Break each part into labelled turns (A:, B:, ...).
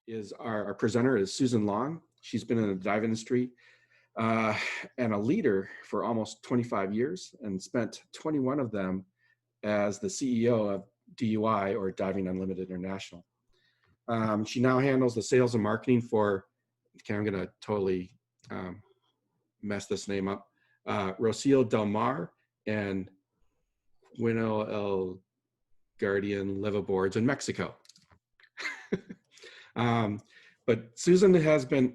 A: is our presenter is Susan Long. She's been in the dive industry and a leader for almost 25 years and spent 21 of them as the CEO of DUI, or Diving Unlimited International. She now handles the sales and marketing for, okay, I'm gonna totally mess this name up, Rocio Del Mar and Quino El Guardian liveaboards in Mexico. But Susan has been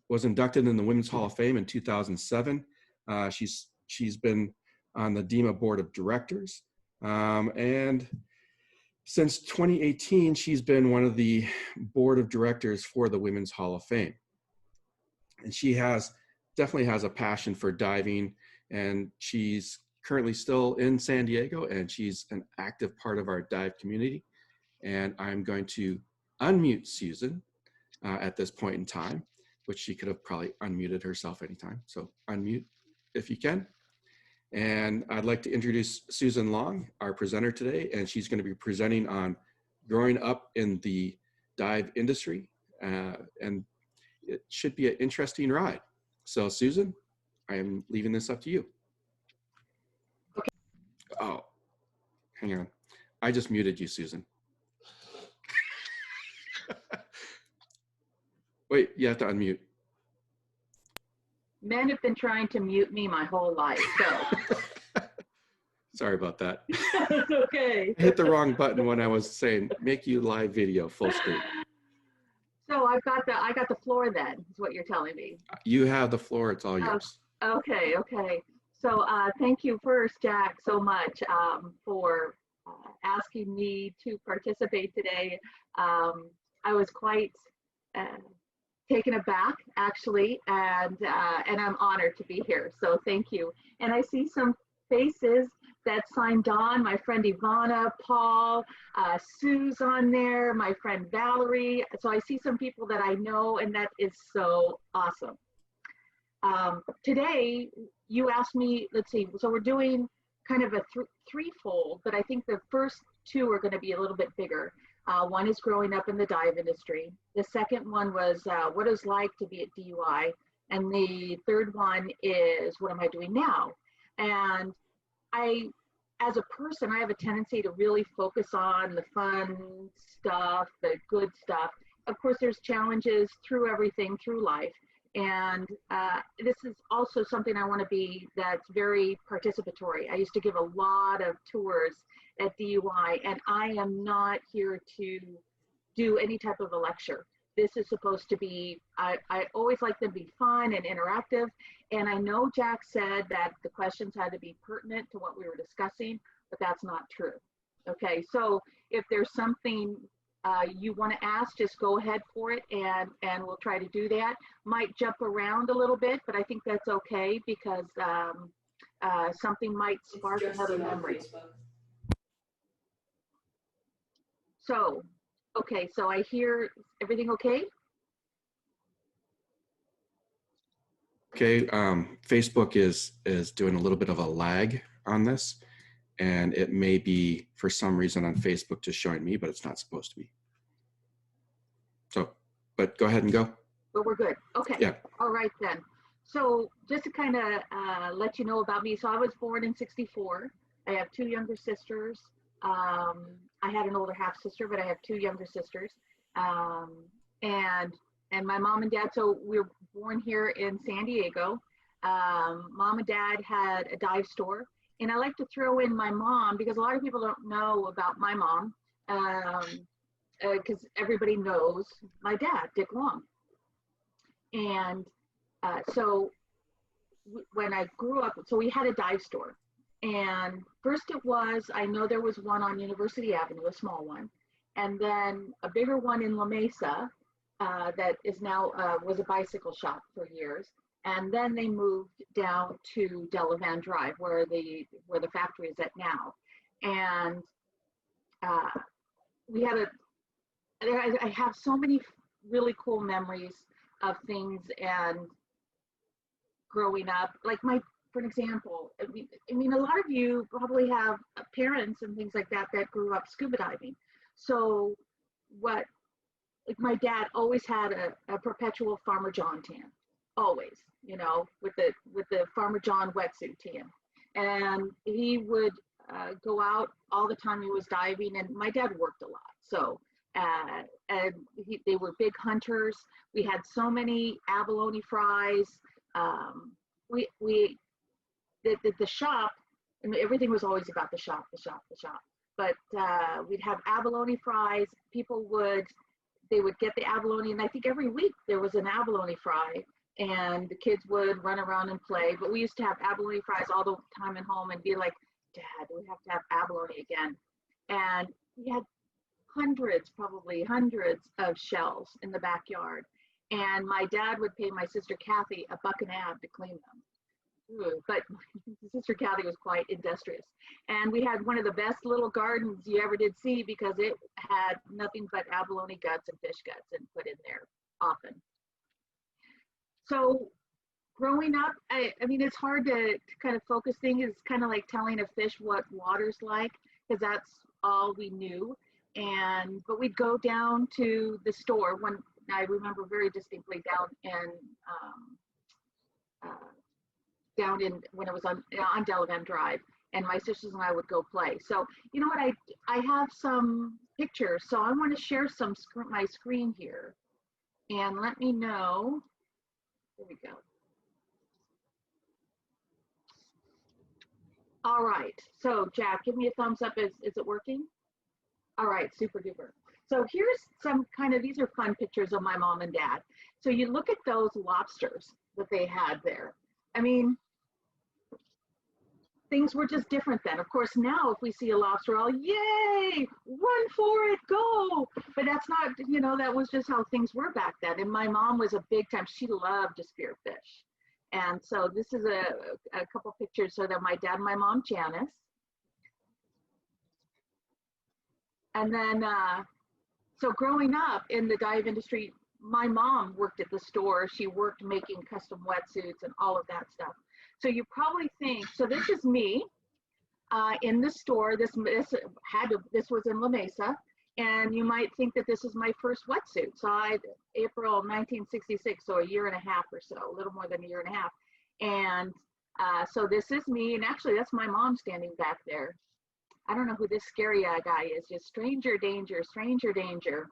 A: was inducted in the Women's Hall of Fame in 2007. She's been on the DEMA Board of Directors, and since 2018 she's been one of the Board of Directors for the Women's Hall of Fame. And she definitely has a passion for diving, and she's currently still in San Diego, and she's an active part of our dive community. And I'm going to unmute Susan at this point in time, which she could have probably unmuted herself anytime. So unmute if you can. And I'd like to introduce Susan Long, our presenter today, and she's going to be presenting on growing up in the dive industry, and it should be an interesting ride. So Susan, I am leaving this up to you.
B: Okay.
A: Oh, hang on. I just muted you, Susan. Wait, you have to unmute.
B: Men have been trying to mute me my whole life, so.
A: Sorry about that.
B: It's okay.
A: I hit the wrong button when I was saying, make you live video full screen.
B: So I got the floor then, is what you're telling me.
A: You have the floor, it's all yours.
B: Okay. So thank you first, Jack, so much for asking me to participate today. I was quite taken aback, actually, and I'm honored to be here. So thank you. And I see some faces that signed on. My friend Ivana, Paul, Sue's on there. My friend Valerie. So I see some people that I know, and that is so awesome. Today, you asked me. Let's see. So we're doing kind of a threefold, but I think the first two are going to be a little bit bigger. One is growing up in the dive industry. The second one was what it's like to be at DUI. And the third one is what am I doing now? And as a person, I have a tendency to really focus on the fun stuff, the good stuff. Of course, there's challenges through everything, through life. And this is also something I want to be that's very participatory. I used to give a lot of tours at DUI, and I am not here to do any type of a lecture. This is supposed to be, I always like them to be fun and interactive. And I know Jack said that the questions had to be pertinent to what we were discussing, but that's not true. Okay, so if there's something you want to ask, just go ahead for it, and we'll try to do that. Might jump around a little bit, but I think that's okay because something might spark another memory. So, okay, so I hear everything okay?
A: Okay, Facebook is doing a little bit of a lag on this, and it may be for some reason on Facebook just showing me, but it's not supposed to be. So, but go ahead and go.
B: But we're good. Okay.
A: Yeah.
B: All right then. So just to kind of let you know about me. So I was born in '64. I have two younger sisters. I had an older half sister, but I have two younger sisters. And my mom and dad, so we were born here in San Diego. Mom and dad had a dive store. And I like to throw in my mom because a lot of people don't know about my mom because everybody knows my dad, Dick Long. And so when I grew up, so we had a dive store. And first it was, I know there was one on University Avenue, a small one. And then a bigger one in La Mesa that is now, was a bicycle shop for years. And then they moved down to Delavan Drive, where the factory is at now. And we had I have so many really cool memories of things and growing up. Like for an example, I mean, a lot of you probably have parents and things like that that grew up scuba diving. So what like my dad always had a perpetual Farmer John tan, always, you know, with the Farmer John wetsuit tan. And he would go out all the time he was diving, and my dad worked a lot. So, and they were big hunters. We had so many abalone fries. The shop, and everything was always about the shop. But we'd have abalone fries. They would get the abalone, and I think every week there was an abalone fry, and the kids would run around and play. But we used to have abalone fries all the time at home and be like, Dad, we have to have abalone again. And we had probably hundreds of shells in the backyard. And my dad would pay my sister Kathy $1.50 to clean them. Ooh, but sister Kathy was quite industrious. And we had one of the best little gardens you ever did see, because it had nothing but abalone guts and fish guts and put in there often. So growing up, I mean, it's hard to kind of focus things. It's kind of like telling a fish what water's like, because that's all we knew. But we'd go down to the store when I remember very distinctly down in when it was on Delavan Drive, and my sisters and I would go play. So you know what, I have some pictures, so I want to share my screen here, and let me know. There we go. All right, so Jack, give me a thumbs up. Is it working? All right, super duper. So here's some these are fun pictures of my mom and dad. So you look at those lobsters that they had there. I mean, things were just different then. Of course, now if we see a lobster, all yay, run for it, go. But that's not, you know, that was just how things were back then. And my mom was a big time, she loved to spear fish. And so this is a couple pictures. So that my dad and my mom, Janice. And then, so growing up in the dive industry, my mom worked at the store. She worked making custom wetsuits and all of that stuff. So you probably think, so this is me in the store. This was in La Mesa, and you might think that this is my first wetsuit. So April 1966, so a year and a half or so, a little more than a year and a half. And so this is me, and actually that's my mom standing back there. I don't know who this scary guy is, just stranger danger, stranger danger.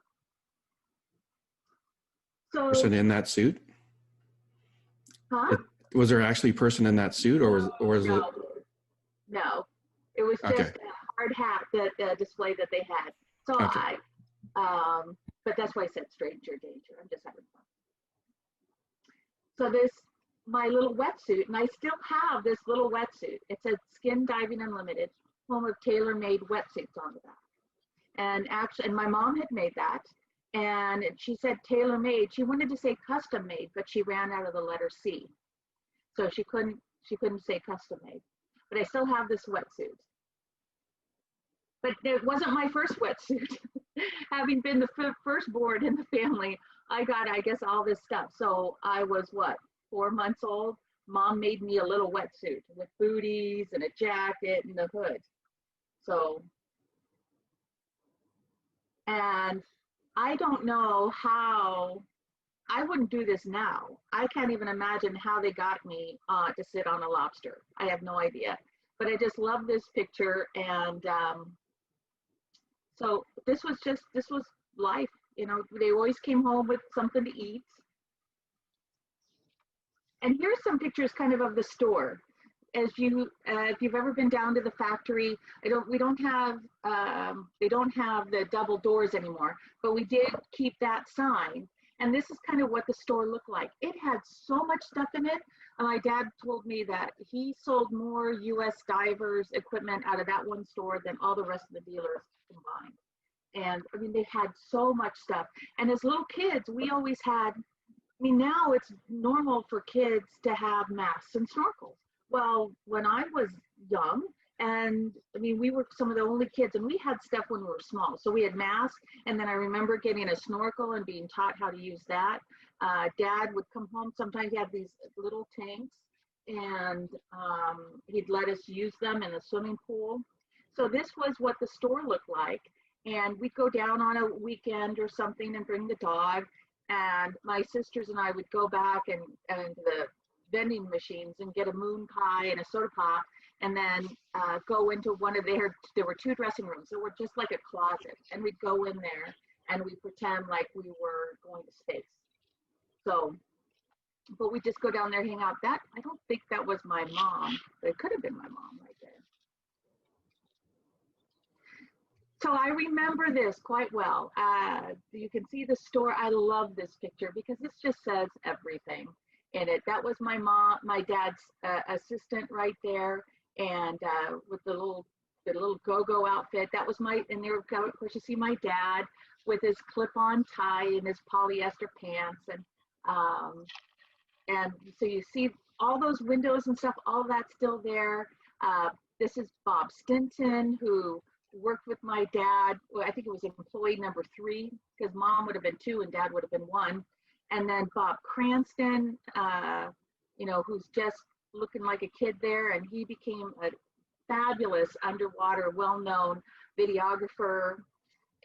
B: So,
A: person in that suit?
B: Huh?
A: Was there actually a person in that suit, or was
B: no,
A: it?
B: No, it was just
A: okay.
B: a hard hat that display that they had. So
A: okay.
B: But that's why I said stranger danger. I'm just having fun. So this, my little wetsuit, and I still have this little wetsuit. It said Skin Diving Unlimited, home of tailor-made wetsuits on the back. And actually, and my mom had made that. And she said tailor-made. She wanted to say custom-made, but she ran out of the letter C. So she couldn't say custom-made. But I still have this wetsuit. But it wasn't my first wetsuit. Having been the firstborn in the family, I got, I guess, all this stuff. So I was, what, 4 months old? Mom made me a little wetsuit with booties and a jacket and a hood. So, and I don't know how, I wouldn't do this now. I can't even imagine how they got me to sit on a lobster. I have no idea. But I just love this picture. And so this was life. You know, they always came home with something to eat. And here's some pictures kind of the store. As if you've ever been down to the factory, they don't have the double doors anymore, but we did keep that sign. And this is kind of what the store looked like. It had so much stuff in it. My dad told me that he sold more U.S. divers equipment out of that one store than all the rest of the dealers combined. And I mean, they had so much stuff. And as little kids, we always had, I mean, now it's normal for kids to have masks and snorkels. Well, when I was young, and I mean, we were some of the only kids, and we had stuff when we were small. So we had masks, and then I remember getting a snorkel and being taught how to use that. Dad would come home, sometimes he had these little tanks, and he'd let us use them in the swimming pool. So this was what the store looked like. And we'd go down on a weekend or something and bring the dog. And my sisters and I would go back and the vending machines and get a moon pie and a soda pop, and then go into one of there were 2 dressing rooms. There were just like a closet, and we'd go in there and we'd pretend like we were going to space. So, but we just go down there, hang out. That, I don't think that was my mom, but it could have been my mom right there. So I remember this quite well. You can see the store. I love this picture because this just says everything in it. That was my mom, my dad's assistant right there, and with the little go-go outfit. That was and there, of course, you see my dad with his clip-on tie and his polyester pants, and so you see all those windows and stuff. All that's still there. This is Bob Stinton, who worked with my dad. Well, I think it was employee number 3, because mom would have been 2 and dad would have been 1. And then Bob Cranston, you know, who's just looking like a kid there, and he became a fabulous underwater, well-known videographer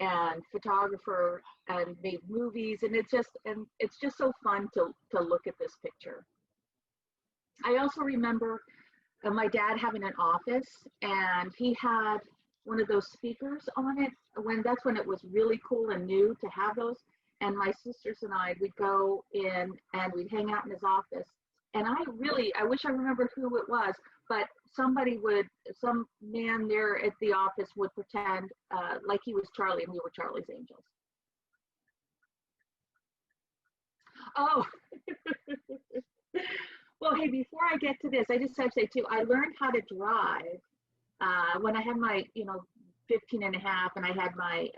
B: and photographer, and made movies. And it's just so fun to look at this picture. I also remember my dad having an office, and he had one of those speakers on it. That's when it was really cool and new to have those. And my sisters and I would go in and we'd hang out in his office. And I wish I remembered who it was, but some man there at the office would pretend like he was Charlie and we were Charlie's Angels. Oh, well, hey, before I get to this, I just have to say too, I learned how to drive when I had my, 15 and a half, and I had my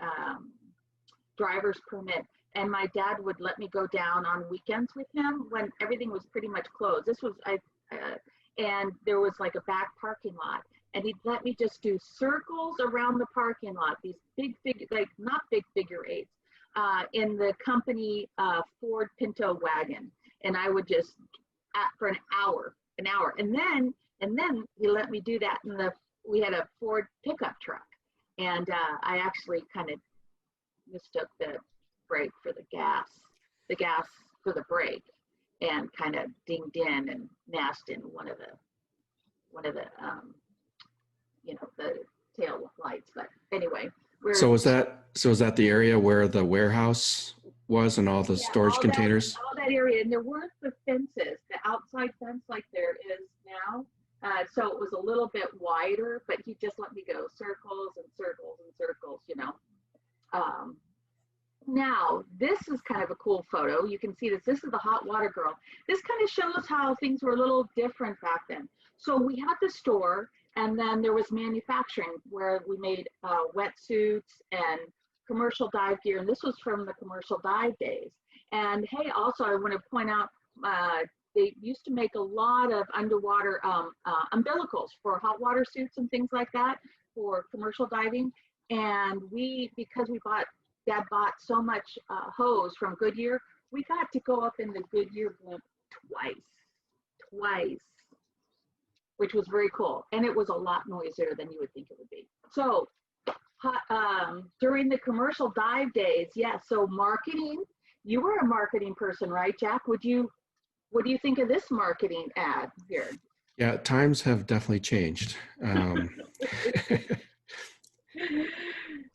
B: driver's permit, and my dad would let me go down on weekends with him when everything was pretty much closed. And there was like a back parking lot, and he'd let me just do circles around the parking lot, these not big figure 8s, in the company Ford Pinto wagon. And I would just, for an hour, and then he let me do that we had a Ford pickup truck, and I actually kind of mistook the brake for the gas for the brake, and kind of dinged in and nashed in one of the the tail lights. But anyway,
A: so is that the area where the warehouse was and all the storage containers?
B: All that area, and there weren't the fences, the outside fence like there is now. So it was a little bit wider, but he just let me go circles and circles and circles, Now, this is kind of a cool photo. You can see this. This is the hot water girl. This kind of shows how things were a little different back then. So we had the store, and then there was manufacturing where we made wetsuits and commercial dive gear. And this was from the commercial dive days. And hey, also I want to point out, they used to make a lot of underwater umbilicals for hot water suits and things like that for commercial diving. And because Dad bought so much hose from Goodyear, we got to go up in the Goodyear blimp twice, which was very cool. And it was a lot noisier than you would think it would be. So during the commercial dive days, so marketing, you were a marketing person, right, Jack? What do you think of this marketing ad here?
A: Yeah, times have definitely changed.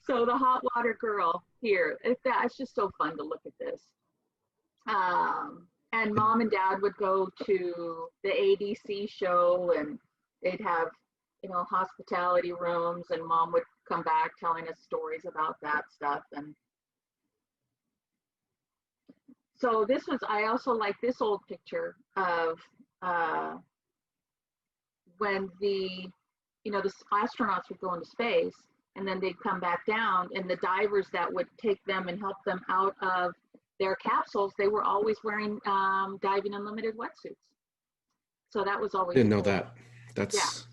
B: So the hot water girl here, it's just so fun to look at this. And mom and dad would go to the ADC show, and they'd have, hospitality rooms, and mom would come back telling us stories about that stuff. And so I also like this old picture of when the astronauts would go into space, and then they'd come back down, and the divers that would take them and help them out of their capsules, they were always wearing Diving Unlimited wetsuits. So that was always
A: Didn't know
B: cool.
A: that. That's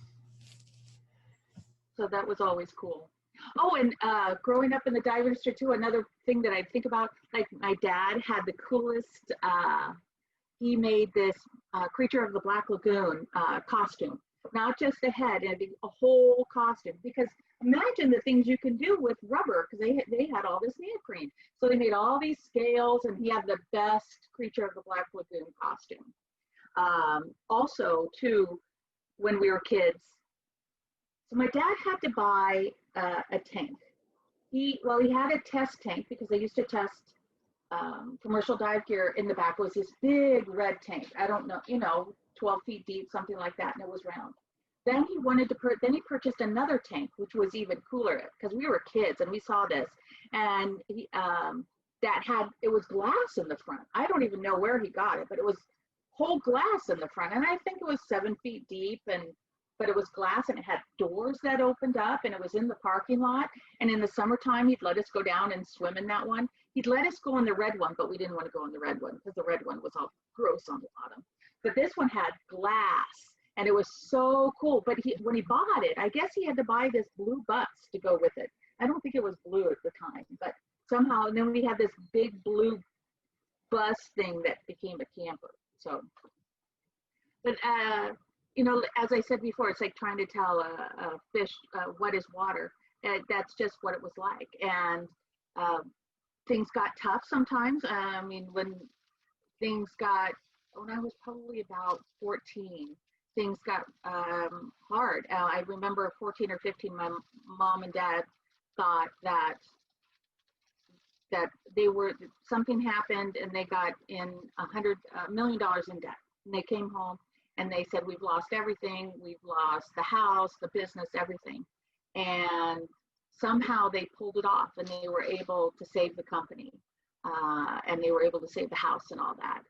B: So that was always cool. Oh, and growing up in the dive industry too, another thing that I think about, like my dad had the coolest, he made this Creature of the Black Lagoon costume. not just a head, and a whole costume. Because imagine the things you can do with rubber, because they had all this neoprene. So they made all these scales, and he had the best Creature of the Black Lagoon costume. Also, too, when we were kids, so my dad had to buy a tank. He had a test tank because they used to test commercial dive gear. In the back was this big red tank. I don't know, 12 feet deep, something like that, and it was round. Then he wanted to he purchased another tank, which was even cooler because we were kids and we saw this, and it was glass in the front. I don't even know where he got it, but it was whole glass in the front, and I think it was 7 feet deep, but it was glass, and it had doors that opened up, and it was in the parking lot. And in the summertime, he'd let us go down and swim in that one. He'd let us go in the red one, but we didn't want to go in the red one because the red one was all gross on the bottom. But this one had glass, and it was so cool. But when he bought it, I guess he had to buy this blue bus to go with it. I don't think it was blue at the time, but somehow, and then we had this big blue bus thing that became a camper. So, but as I said before, it's like trying to tell a fish what is water. That's just what it was like. And things got tough sometimes. I mean, when I was probably about 14, things got hard. I remember 14 or 15, my mom and dad thought that something happened and they got in $100 million in debt. And they came home and they said, we've lost everything. We've lost the house, the business, everything. And somehow they pulled it off and they were able to save the company. And they were able to save the house and all that.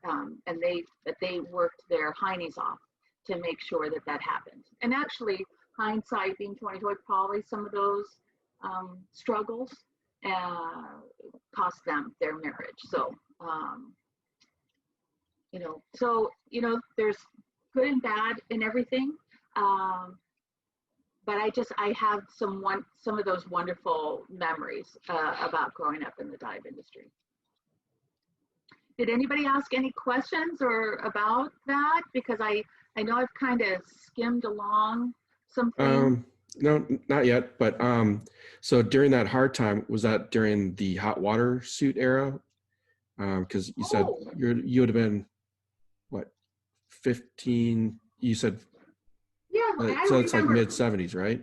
B: And they worked their heinies off to make sure that happened. And actually, hindsight being 2020, probably some of those struggles cost them their marriage. So, there's good and bad in everything. But I have some of those wonderful memories about growing up in the dive industry. Did anybody ask any questions or about that? Because I know I've kind of skimmed along some things.
A: No, not yet. But so during that hard time, was that during the hot water suit era? Because you said you would have been what, 15? You said so it's like mid 70s, right?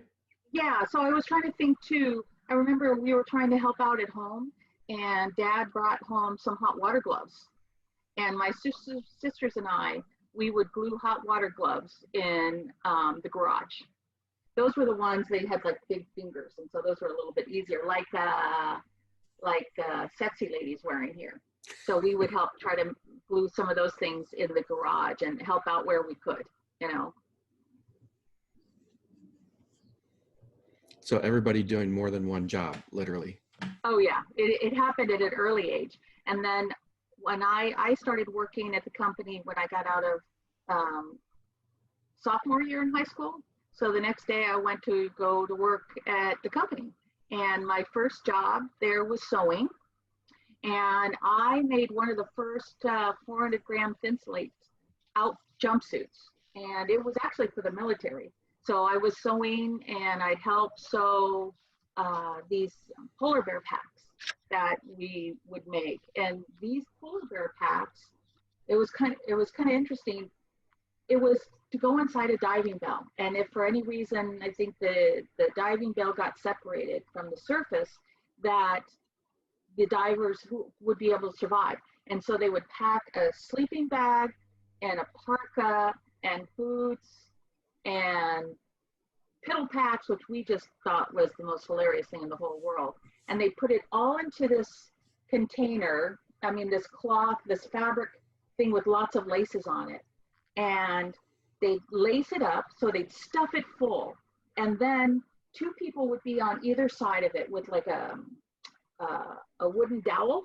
B: Yeah. So I was trying to think too. I remember we were trying to help out at home, and Dad brought home some hot water gloves, and my sisters and I, we would glue hot water gloves in the garage. Those were the ones that had like big fingers, and so those were a little bit easier, like sexy ladies wearing here. So we would help try to glue some of those things in the garage and help out where we could,
A: So everybody doing more than one job, literally.
B: Oh yeah, it happened at an early age. And then when I started working at the company when I got out of sophomore year in high school. So the next day I went to go to work at the company. And my first job there was sewing. And I made one of the first 400-gram thin slate out jumpsuits. And it was actually for the military. So I was sewing, and I'd help sew these polar bear packs that we would make. And these polar bear packs, it was kind of interesting. It was to go inside a diving bell. And if for any reason, I think the diving bell got separated from the surface, that the divers who would be able to survive. And so they would pack a sleeping bag and a parka and boots and piddle packs, which we just thought was the most hilarious thing in the whole world. And they put it all into this container, this cloth, this fabric thing with lots of laces on it. And they'd lace it up, so they'd stuff it full. And then 2 people would be on either side of it with like a wooden dowel,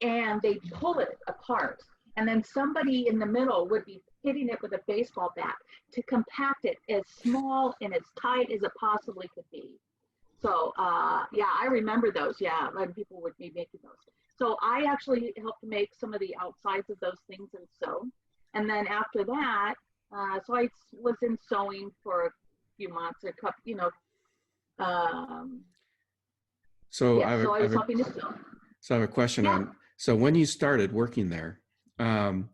B: and they'd pull it apart. And then somebody in the middle would be hitting it with a baseball bat to compact it as small and as tight as it possibly could be. So I remember those, when people would be making those. So I actually helped make some of the outsides of those things and sew. And then after that, So I was in sewing for a few months, a couple, um,
A: So
B: yes, so I was helping to sew.
A: so I have a question
B: Yeah.
A: on, so when you started working there, um,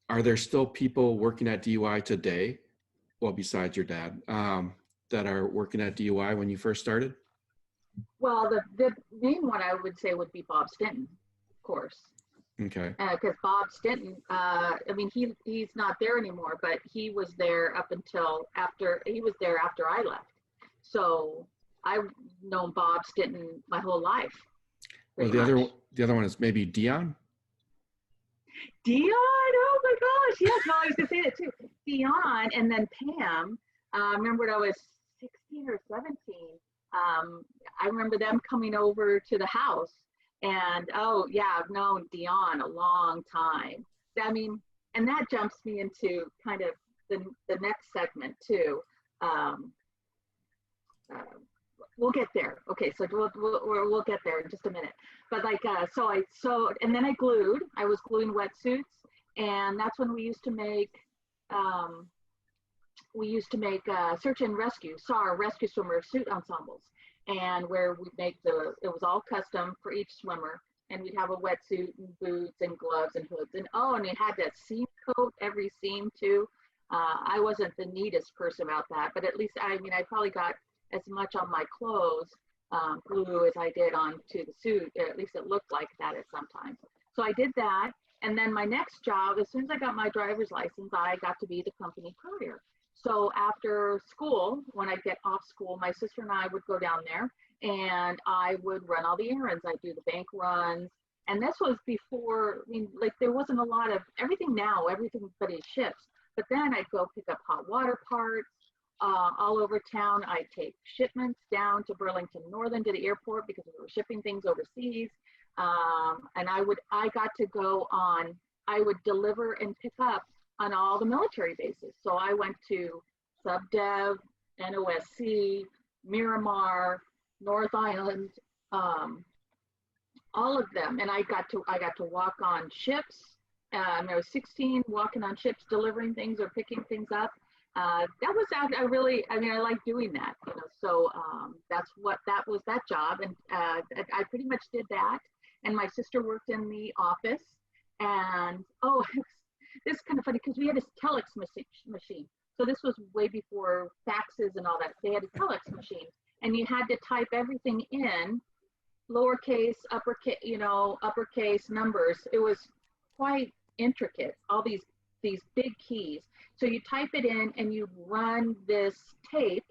A: are there still people working at DUI today? Well, besides your dad, that are working at DUI when you first started?
B: Well, the main one I would say would be Bob Stinton, of course.
A: Okay.
B: Because Bob Stinton, I mean, he's not there anymore, but he was there up until after I left. So I've known Bob Stinton my whole life,
A: Well,
B: pretty much.
A: the other one is maybe Dion.
B: Dion, oh my gosh, yes, no, I was gonna say that too. Dion, and then Pam. I remember when I was 16 or 17. I remember them coming over to the house, and oh yeah, I've known Dion a long time. I mean, and that jumps me into kind of the next segment too. Um, uh, we'll get there. Okay, so we'll get there in just a minute. But like, so I sewed, and then I glued. I was gluing wetsuits, and that's when we used to make search and rescue, SAR, rescue swimmer suit ensembles, and where we'd make it was all custom for each swimmer, and we'd have a wetsuit and boots and gloves and hoods, and oh, and it had that seam coat every seam too. I wasn't the neatest person about that, but at least I mean I probably got as much on my clothes glue as I did onto the suit. At least it looked like that at sometimes. So I did that, and then my next job, as soon as I got my driver's license, I got to be the company courier. So after school, when I'd get off school, my sister and I would go down there and I would run all the errands. I'd do the bank runs. And this was before, I mean, like there wasn't a lot of everything now, everybody ships. But then I'd go pick up hot water parts all over town. I'd take shipments down to Burlington Northern to the airport because we were shipping things overseas. And I got to go on, I would deliver and pick up on all the military bases. So I went to SubDev, NOSC, Miramar, North Island, all of them. And I got to walk on ships. I was 16, walking on ships, delivering things or picking things up. That was I like doing that, So that was that job, and I pretty much did that. And my sister worked in the office, and oh, this is kind of funny because we had a telex machine. So this was way before faxes and all that. They had a telex machine, and you had to type everything in lowercase, uppercase numbers. It was quite intricate. All these big keys. So you type it in, and you run this tape,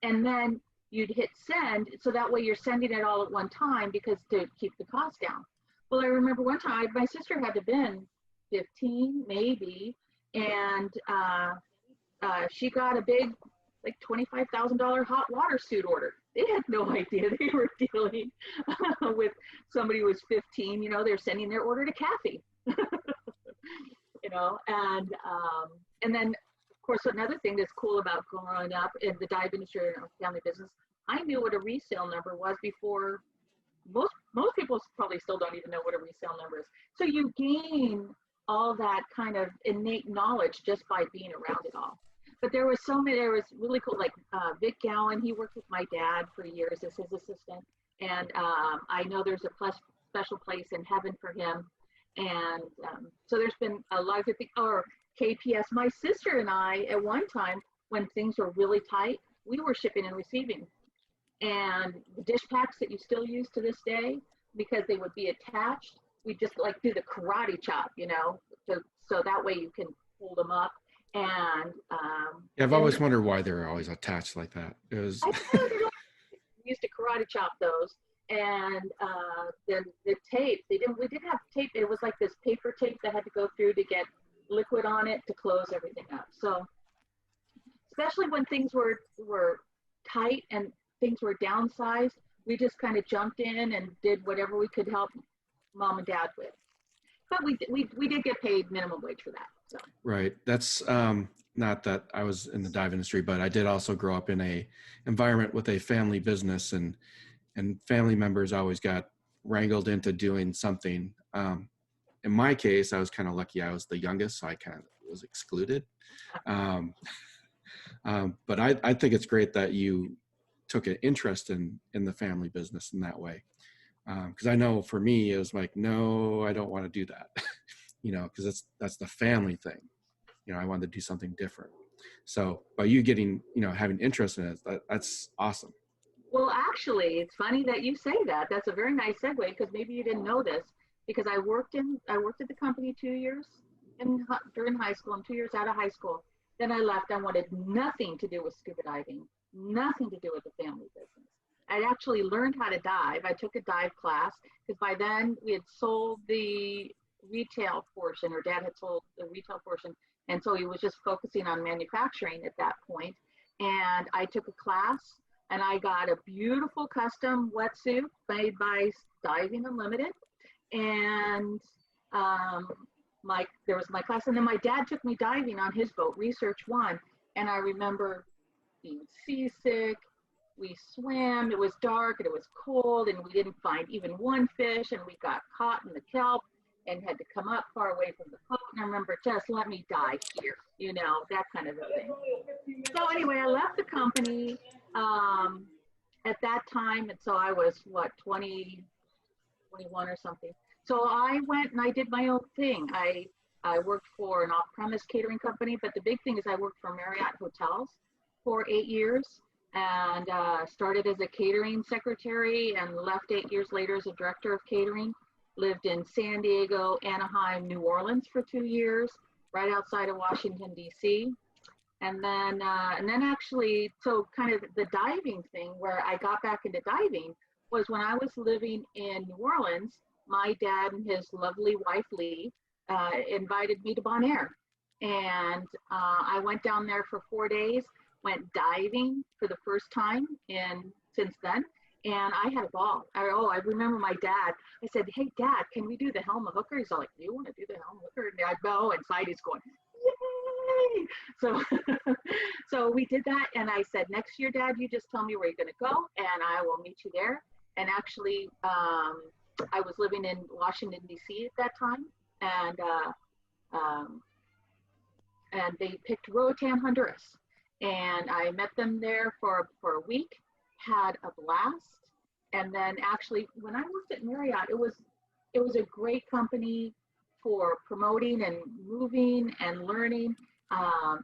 B: and then you'd hit send. So that way you're sending it all at one time because to keep the cost down. Well, I remember one time my sister had to been 15 maybe, and she got a big like $25,000 hot water suit order. They had no idea they were dealing with somebody who was 15. They're sending their order to Kathy. And then of course another thing that's cool about growing up in the dive industry and family business, I knew what a resale number was before most people probably still don't even know what a resale number is. So you gain all that kind of innate knowledge just by being around it all. But there was really cool, like Vic Gowan, he worked with my dad for years as his assistant. And I know there's a special place in heaven for him. And so there's been a lot of good things, or KPS. My sister and I, at one time, when things were really tight, we were shipping and receiving. And the dish packs that you still use to this day, because they would be attached, we just like do the karate chop, so that way you can hold them up. And
A: yeah, I've always wondered why they're always attached like that. It was
B: we used to karate chop those. And then the tape, we didn't have tape. It was like this paper tape that had to go through to get liquid on it to close everything up. So especially when things were tight and things were downsized, we just kind of jumped in and did whatever we could help mom and dad with. But we did get paid minimum wage for that. So.
A: Right. That's not that I was in the dive industry, but I did also grow up in a environment with a family business, and family members always got wrangled into doing something. in my case, I was kind of lucky. I was the youngest, so I kind of was excluded. But I think it's great that you took an interest in the family business in that way. Because I know for me, it was like, no, I don't want to do that, because that's the family thing. I wanted to do something different. So by you getting, having interest in it, that's awesome.
B: Well, actually, it's funny that you say that. That's a very nice segue, because maybe you didn't know this, because I worked at the company 2 years during high school and 2 years out of high school. Then I left. I wanted nothing to do with scuba diving, nothing to do with the family business. I actually learned how to dive. I took a dive class, because by then we had sold the retail portion, or Dad had sold the retail portion. And so he was just focusing on manufacturing at that point. And I took a class, and I got a beautiful custom wetsuit made by Diving Unlimited. And there was my class. And then my dad took me diving on his boat, Research One. And I remember being seasick. We swam, it was dark and it was cold, and we didn't find even one fish, and we got caught in the kelp and had to come up far away from the boat. And I remember, just let me die here, that kind of a thing. So anyway, I left the company at that time. And so I was, 20, 21 or something. So I went and I did my own thing. I worked for an off-premise catering company, but the big thing is I worked for Marriott Hotels for 8 years. And started as a catering secretary and left 8 years later as a director of catering. Lived in San Diego, Anaheim, New Orleans for 2 years, right outside of Washington, D.C. And then actually, so kind of the diving thing, where I got back into diving, was when I was living in New Orleans. My dad and his lovely wife, Lee, invited me to Bonaire. And I went down there for 4 days. Went diving for the first time since then, and I had a ball. I remember my dad. I said, "Hey, Dad, can we do the Helma hooker?" He's all like, "You want to do the Helma hooker?" And I go, and Sidey's going, "Yay!" So we did that, and I said, "Next year, Dad, you just tell me where you're going to go, and I will meet you there." And actually, I was living in Washington D.C. at that time, and they picked Roatan, Honduras. And I met them there for a week, had a blast. And then actually, when I worked at Marriott, it was a great company for promoting and moving and learning.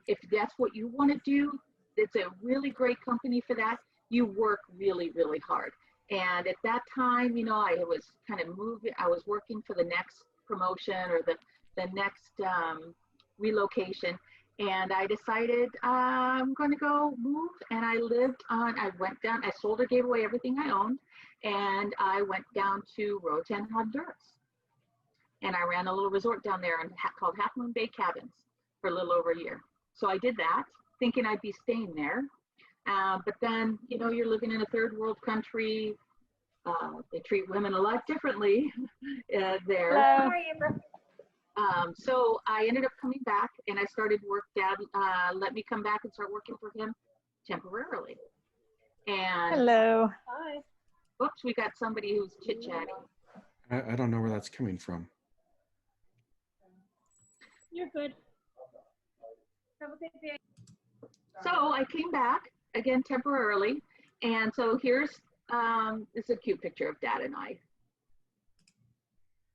B: If that's what you want to do, it's a really great company for that. You work really, really hard. And at that time, I was kind of moving. I was working for the next promotion or the next relocation. And I decided I'm going to go move. And I went down, I sold or gave away everything I owned. And I went down to Roatan, Honduras. And I ran a little resort down there called Half Moon Bay Cabins for a little over a year. So I did that, thinking I'd be staying there. But then, you're living in a third world country. They treat women a lot differently there.
C: Hello.
B: So I ended up coming back, and I started work. Dad let me come back and start working for him temporarily. And
C: Hello.
B: hi. Oops, we got somebody who's chit-chatting.
A: I don't know where that's coming from.
C: You're good. Have a good day.
B: So I came back again temporarily, and so here's this is a cute picture of Dad and I.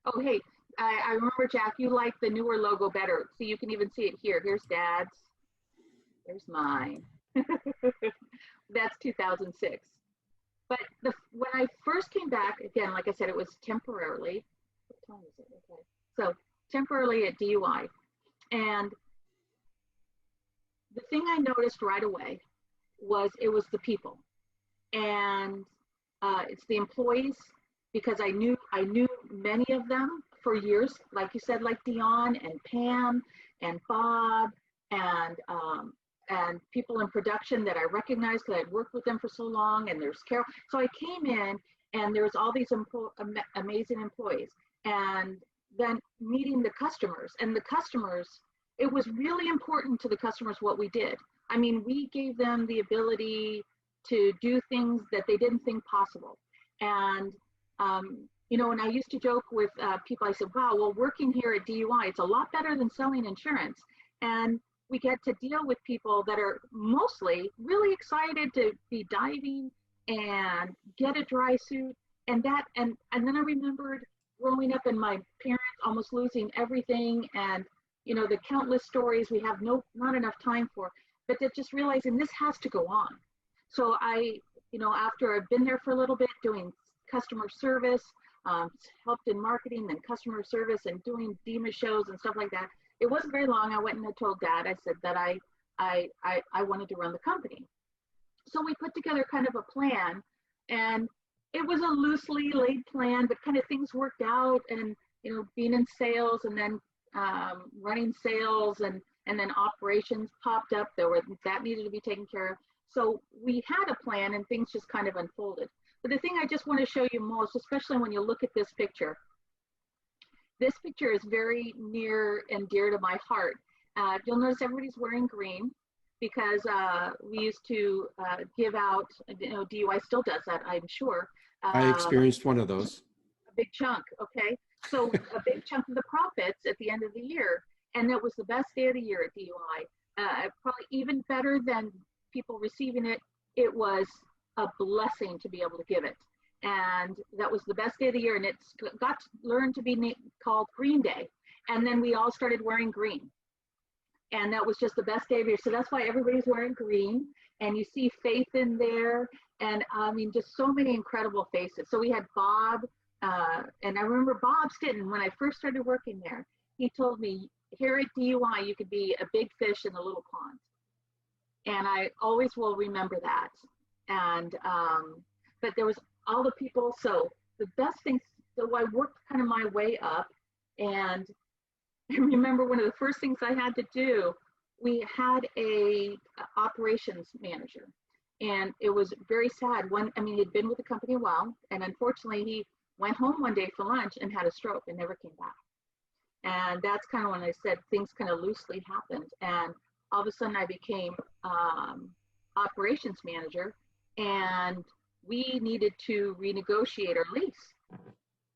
B: Oh, hey. I remember, Jack, you like the newer logo better. So you can even see it here. Here's Dad's. There's mine. That's 2006. But when I first came back, again, like I said, it was temporarily. What time is it? Okay. So temporarily at DUI. And the thing I noticed right away was it was the people. And it's the employees, because I knew many of them for years, like you said, like Dion and Pam and Bob and people in production that I recognized because I'd worked with them for so long, and there's Carol. So I came in, and there was all these amazing employees, and then meeting the customers. And the customers, it was really important to the customers what we did. I mean, we gave them the ability to do things that they didn't think possible. And You know, and I used to joke with people, I said, wow, well, working here at DUI, it's a lot better than selling insurance. And we get to deal with people that are mostly really excited to be diving and get a dry suit. And then I remembered growing up and my parents almost losing everything, and, you know, the countless stories we have not enough time for, but just realizing this has to go on. So you know, after I've been there for a little bit doing customer service, helped in marketing and customer service and doing DEMA shows and stuff like that. It wasn't very long. I went and I told Dad, I said that I wanted to run the company. So we put together kind of a plan, and it was a loosely laid plan, but kind of things worked out, and, you know, being in sales and then running sales and then operations popped up that needed to be taken care of. So we had a plan and things just kind of unfolded. But the thing I just want to show you most, especially when you look at this picture is very near and dear to my heart. You'll notice everybody's wearing green because we used to give out, you know, DUI still does that, I'm sure.
A: I experienced one of those.
B: A big chunk, okay? So a big chunk of the profits at the end of the year. And that was the best day of the year at DUI. Probably even better than people receiving it. It was a blessing to be able to give it. And that was the best day of the year. And it's got to learn to be called Green Day. And then we all started wearing green. And that was just the best day of the year. So that's why everybody's wearing green. And you see Faith in there. And I mean, just so many incredible faces. So we had Bob. And I remember Bob Stitton, when I first started working there, he told me, here at DUI, you could be a big fish in a little pond. And I always will remember that. And, but there was all the people. So the best thing, so I worked kind of my way up. And I remember one of the first things I had to do, we had a operations manager. And it was very sad. He'd been with the company a while. And unfortunately, he went home one day for lunch and had a stroke and never came back. And that's kind of when I said things kind of loosely happened. And all of a sudden I became operations manager, and we needed to renegotiate our lease.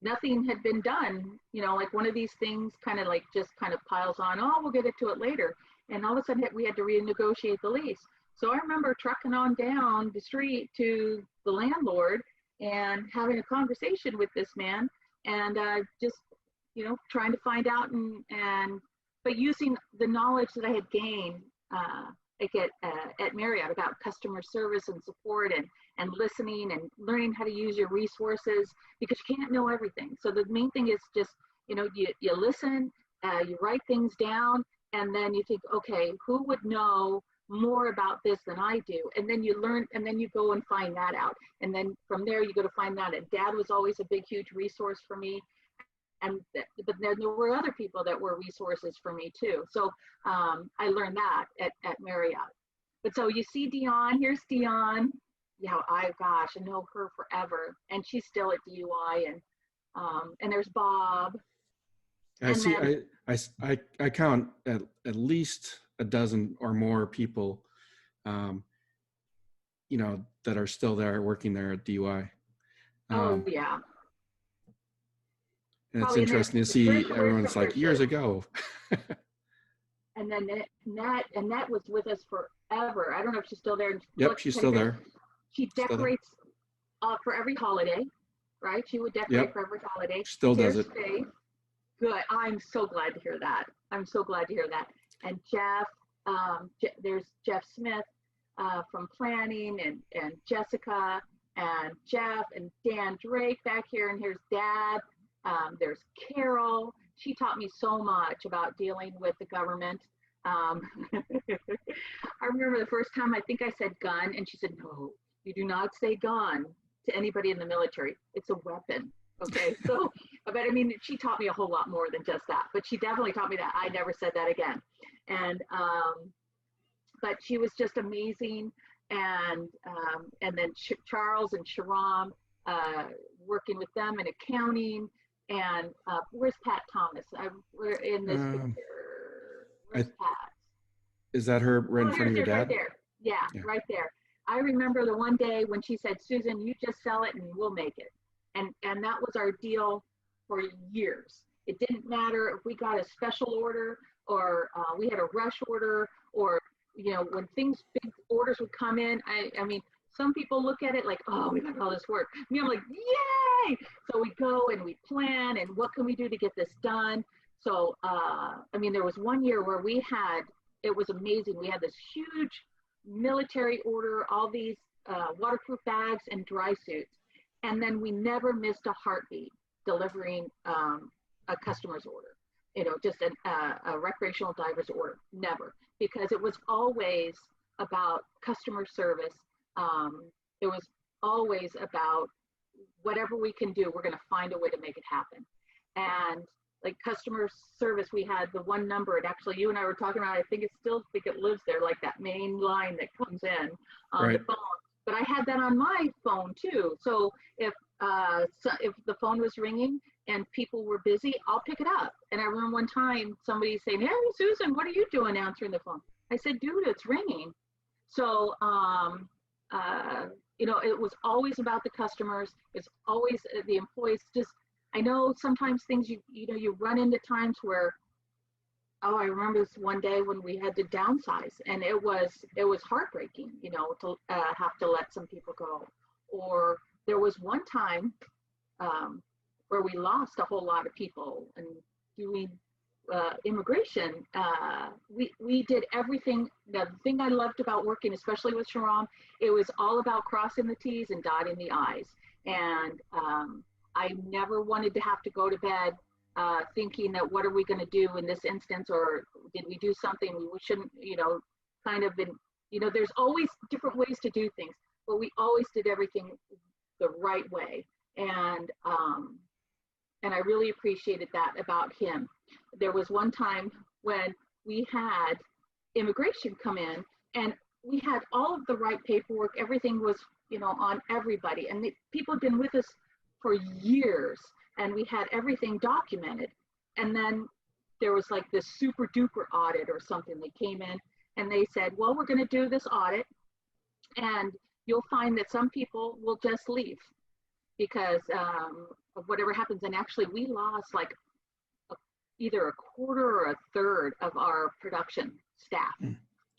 B: Nothing had been done, you know, like one of these things kind of like just kind of piles on, oh, we'll get to it later. And all of a sudden we had to renegotiate the lease. So I remember trucking on down the street to the landlord and having a conversation with this man, and just, you know, trying to find out but using the knowledge that I had gained at Marriott about customer service and support and listening and learning how to use your resources, because you can't know everything. So the main thing is just, you know, you listen, you write things down, and then you think, okay, who would know more about this than I do? And then you learn, and then you go and find that out. And then from there, you go to find that. And Dad was always a big, huge resource for me. But then there were other people that were resources for me too. So I learned that at Marriott. But so you see Dion, here's Dion. Yeah, I know her forever. And she's still at DUI. And there's Bob.
A: I count at least a dozen or more people, you know, that are still there working there at DUI.
B: Yeah.
A: And it's interesting to see everyone's like years ago.
B: And then Annette was with us forever. I don't know if she's still there.
A: Yep, she's still there.
B: She decorates for every holiday, right? She would decorate for every holiday.
A: Still does it.
B: Faith. Good. I'm so glad to hear that. I'm so glad to hear that. And Jeff, there's Jeff Smith from planning, and Jessica and Jeff and Dan Drake back here. And here's Dad. There's Carol. She taught me so much about dealing with the government. I remember the first time I think I said gun, and she said, no, you do not say gun to anybody in the military. It's a weapon. Okay, so, but I mean, she taught me a whole lot more than just that, but she definitely taught me that. I never said that again. And, but she was just amazing. And then Charles and Sharam, working with them in accounting. And where's Pat Thomas? We're in this picture. Where's Pat?
A: Is that her right in front of your dad?
B: Right there. Yeah, right there. I remember the one day when she said, Susan, you just sell it and we'll make it. And that was our deal for years. It didn't matter if we got a special order or we had a rush order, or, you know, when big orders would come in. I mean, some people look at it like, oh, we got all this work. Me, I'm like, yay! So we go and we plan, and what can we do to get this done? So, I mean, there was one year where it was amazing. We had this huge military order, all these waterproof bags and dry suits. And then we never missed a heartbeat delivering a customer's order, you know, just a recreational diver's order, never, because it was always about customer service. It was always about whatever we can do, we're going to find a way to make it happen. And like customer service, we had the one number, and actually you and I were talking about, I think it lives there, like that main line that comes in on the phone. But I had that on my phone too. So if the phone was ringing and people were busy, I'll pick it up. And I remember one time somebody saying, "Hey, Susan, what are you doing answering the phone?" I said, "Dude, it's ringing." So, you know, it was always about the customers. It's always the employees. Just, I know sometimes things, you know, you run into times where, oh, I remember this one day when we had to downsize, and it was heartbreaking, you know, to have to let some people go. Or there was one time where we lost a whole lot of people, and doing immigration, we did everything. The thing I loved about working, especially with Sharam, it was all about crossing the T's and dotting the I's. And I never wanted to have to go to bed thinking that what are we going to do in this instance, or did we do something we shouldn't, you know, kind of been, you know, there's always different ways to do things, but we always did everything the right way. And I really appreciated that about him. There was one time when we had immigration come in, and we had all of the right paperwork. Everything was, you know, on everybody, and the people had been with us for years, and we had everything documented. And then there was like this super duper audit or something. They came in and they said, well, we're going to do this audit, and you'll find that some people will just leave because of whatever happens. And actually we lost like either a quarter or a third of our production staff.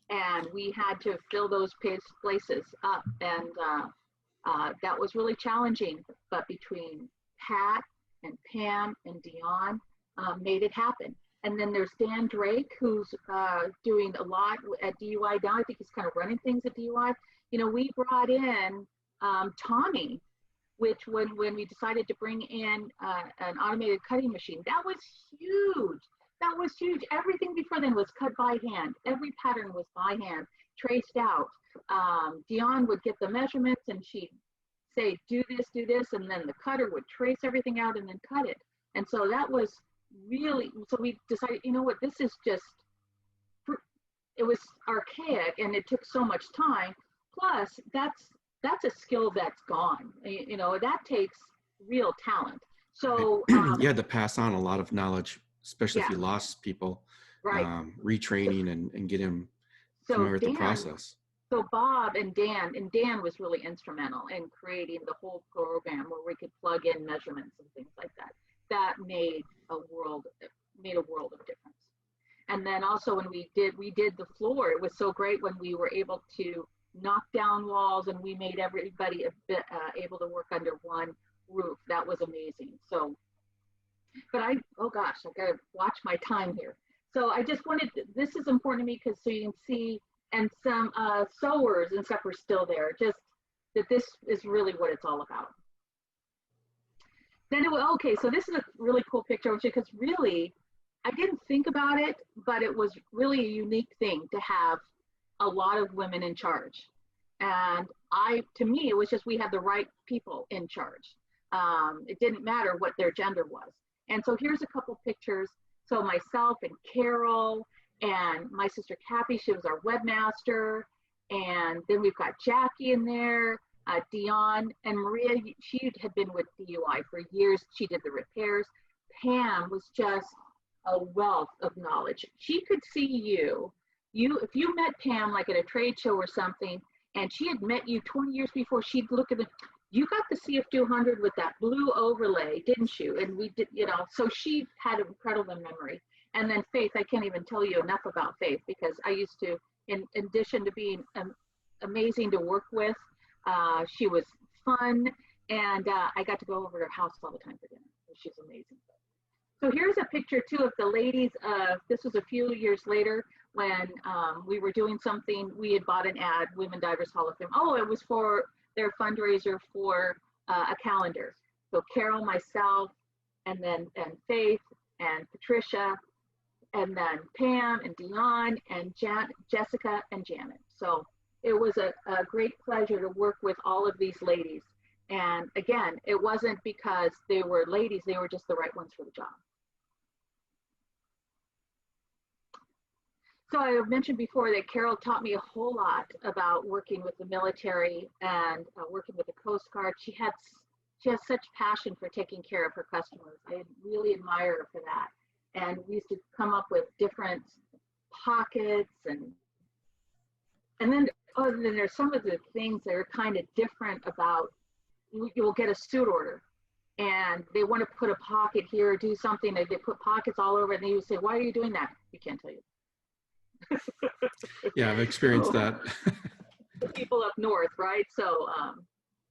B: And we had to fill those places up. And that was really challenging. But between Pat and Pam and Dion made it happen. And then there's Dan Drake, who's doing a lot at DUI now. I think he's kind of running things at DUI. You know, we brought in Tommy, which when we decided to bring in an automated cutting machine, that was huge. That was huge. Everything before then was cut by hand. Every pattern was by hand, traced out. Dion would get the measurements and she'd say, do this, and then the cutter would trace everything out and then cut it. And so that was really, so we decided, you know what, this is just, it was archaic and it took so much time. Plus, that's a skill that's gone. You know, that takes real talent. So
A: you had to pass on a lot of knowledge, especially if you lost people,
B: right?
A: Retraining and get him familiar with the process.
B: So Bob and Dan was really instrumental in creating the whole program where we could plug in measurements and things like that. That made a world of difference. And then also when we did the floor, it was so great when we were able to knock down walls and we made everybody able to work under one roof. That was amazing. So, but oh gosh, I gotta watch my time here. So I just wanted, this is important to me because so you can see, and some sewers and stuff are still there, just that this is really what it's all about. Then okay, so this is a really cool picture because really, I didn't think about it, but it was really a unique thing to have a lot of women in charge. And to me, it was just, we had the right people in charge. It didn't matter what their gender was. And so here's a couple pictures. So myself and Carol and my sister Kathy, she was our webmaster. And then we've got Jackie in there, Dion and Maria, she had been with DUI for years. She did the repairs. Pam was just a wealth of knowledge. She could see you, if you met Pam like at a trade show or something, and she had met you 20 years before, she'd look at it, you got the CF200 with that blue overlay, didn't you? And we did, you know, so she had an incredible memory. And then Faith, I can't even tell you enough about Faith, because I used to, in addition to being amazing to work with, she was fun, and I got to go over to her house all the time for dinner. She's amazing. So here's a picture too of the ladies. This was a few years later when we were doing something. We had bought an ad, Women Divers Hall of Fame. Oh, it was for their fundraiser for a calendar. So Carol, myself, and Faith and Patricia, and then Pam and Dion and Jessica and Janet. So it was a great pleasure to work with all of these ladies. And again, it wasn't because they were ladies, they were just the right ones for the job. So I mentioned before that Carol taught me a whole lot about working with the military and working with the Coast Guard. She has such passion for taking care of her customers. I really admire her for that. And we used to come up with different pockets, and then there's some of the things that are kind of different about, you'll get a suit order and they want to put a pocket here or do something, and they put pockets all over it, and you say, why are you doing that? We can't tell you.
A: Yeah, I've experienced that.
B: The people up north, right? So,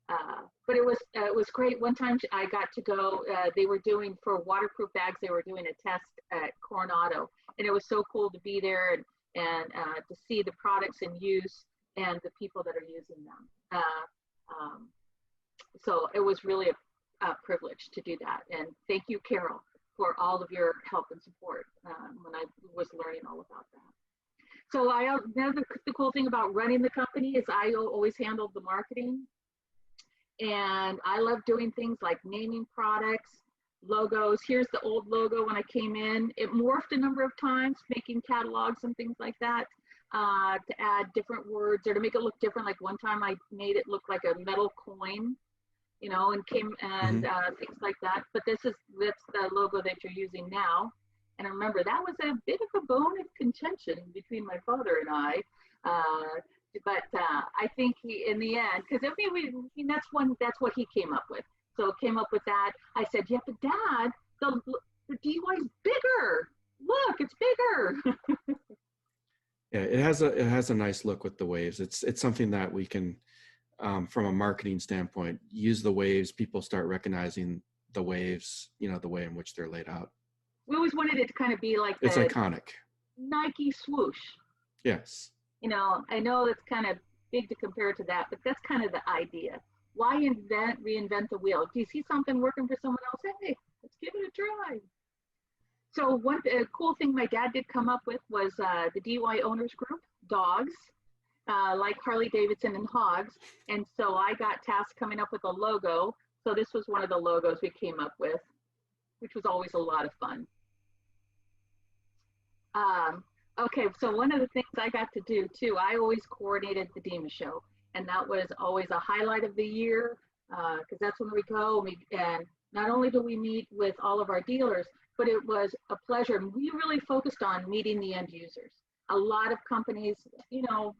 B: but it was great. One time I got to go, they were doing, for waterproof bags, they were doing a test at Coronado, and it was so cool to be there and to see the products in use and the people that are using them. So it was really a privilege to do that. And thank you, Carol, for all of your help and support when I was learning all about that. So the cool thing about running the company is I always handled the marketing. And I love doing things like naming products, logos. Here's the old logo when I came in. It morphed a number of times, making catalogs and things like that, to add different words or to make it look different. Like one time I made it look like a metal coin, you know, and things like that. But that's the logo that you're using now. And remember, that was a bit of a bone of contention between my father and I. But I think he, in the end, because that's what he came up with. So came up with that. I said, yeah, but Dad, the DUI is bigger. Look, it's bigger.
A: Yeah, it has a nice look with the waves. It's something that we can, from a marketing standpoint, use the waves. People start recognizing the waves, you know, the way in which they're laid out.
B: We always wanted it to kind of be like
A: it's iconic.
B: Nike swoosh.
A: Yes.
B: You know, I know it's kind of big to compare to that, but that's kind of the idea. Why reinvent the wheel? Do you see something working for someone else? Hey, let's give it a try. So one cool thing my dad did come up with was the DUI owners group, dogs, like Harley Davidson and hogs. And so I got tasked coming up with a logo. So this was one of the logos we came up with, which was always a lot of fun. Okay, so one of the things I got to do too, I always coordinated the DEMA show, and that was always a highlight of the year, because that's when we go, and not only do we meet with all of our dealers, but it was a pleasure. We really focused on meeting the end users. A lot of companies, you know,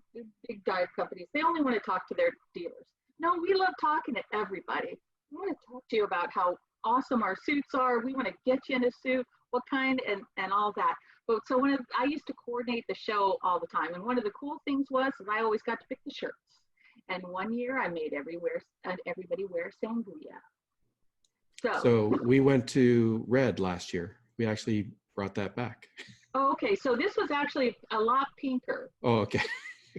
B: big dive companies, they only want to talk to their dealers. No, we love talking to everybody. We want to talk to you about how awesome our suits are. We want to get you in a suit, what kind, and all that. But so I used to coordinate the show all the time. And one of the cool things was I always got to pick the shirts. And one year I made everybody wear sangria.
A: So we went to red last year. We actually brought that back.
B: Oh, okay. So this was actually a lot pinker.
A: Oh, okay.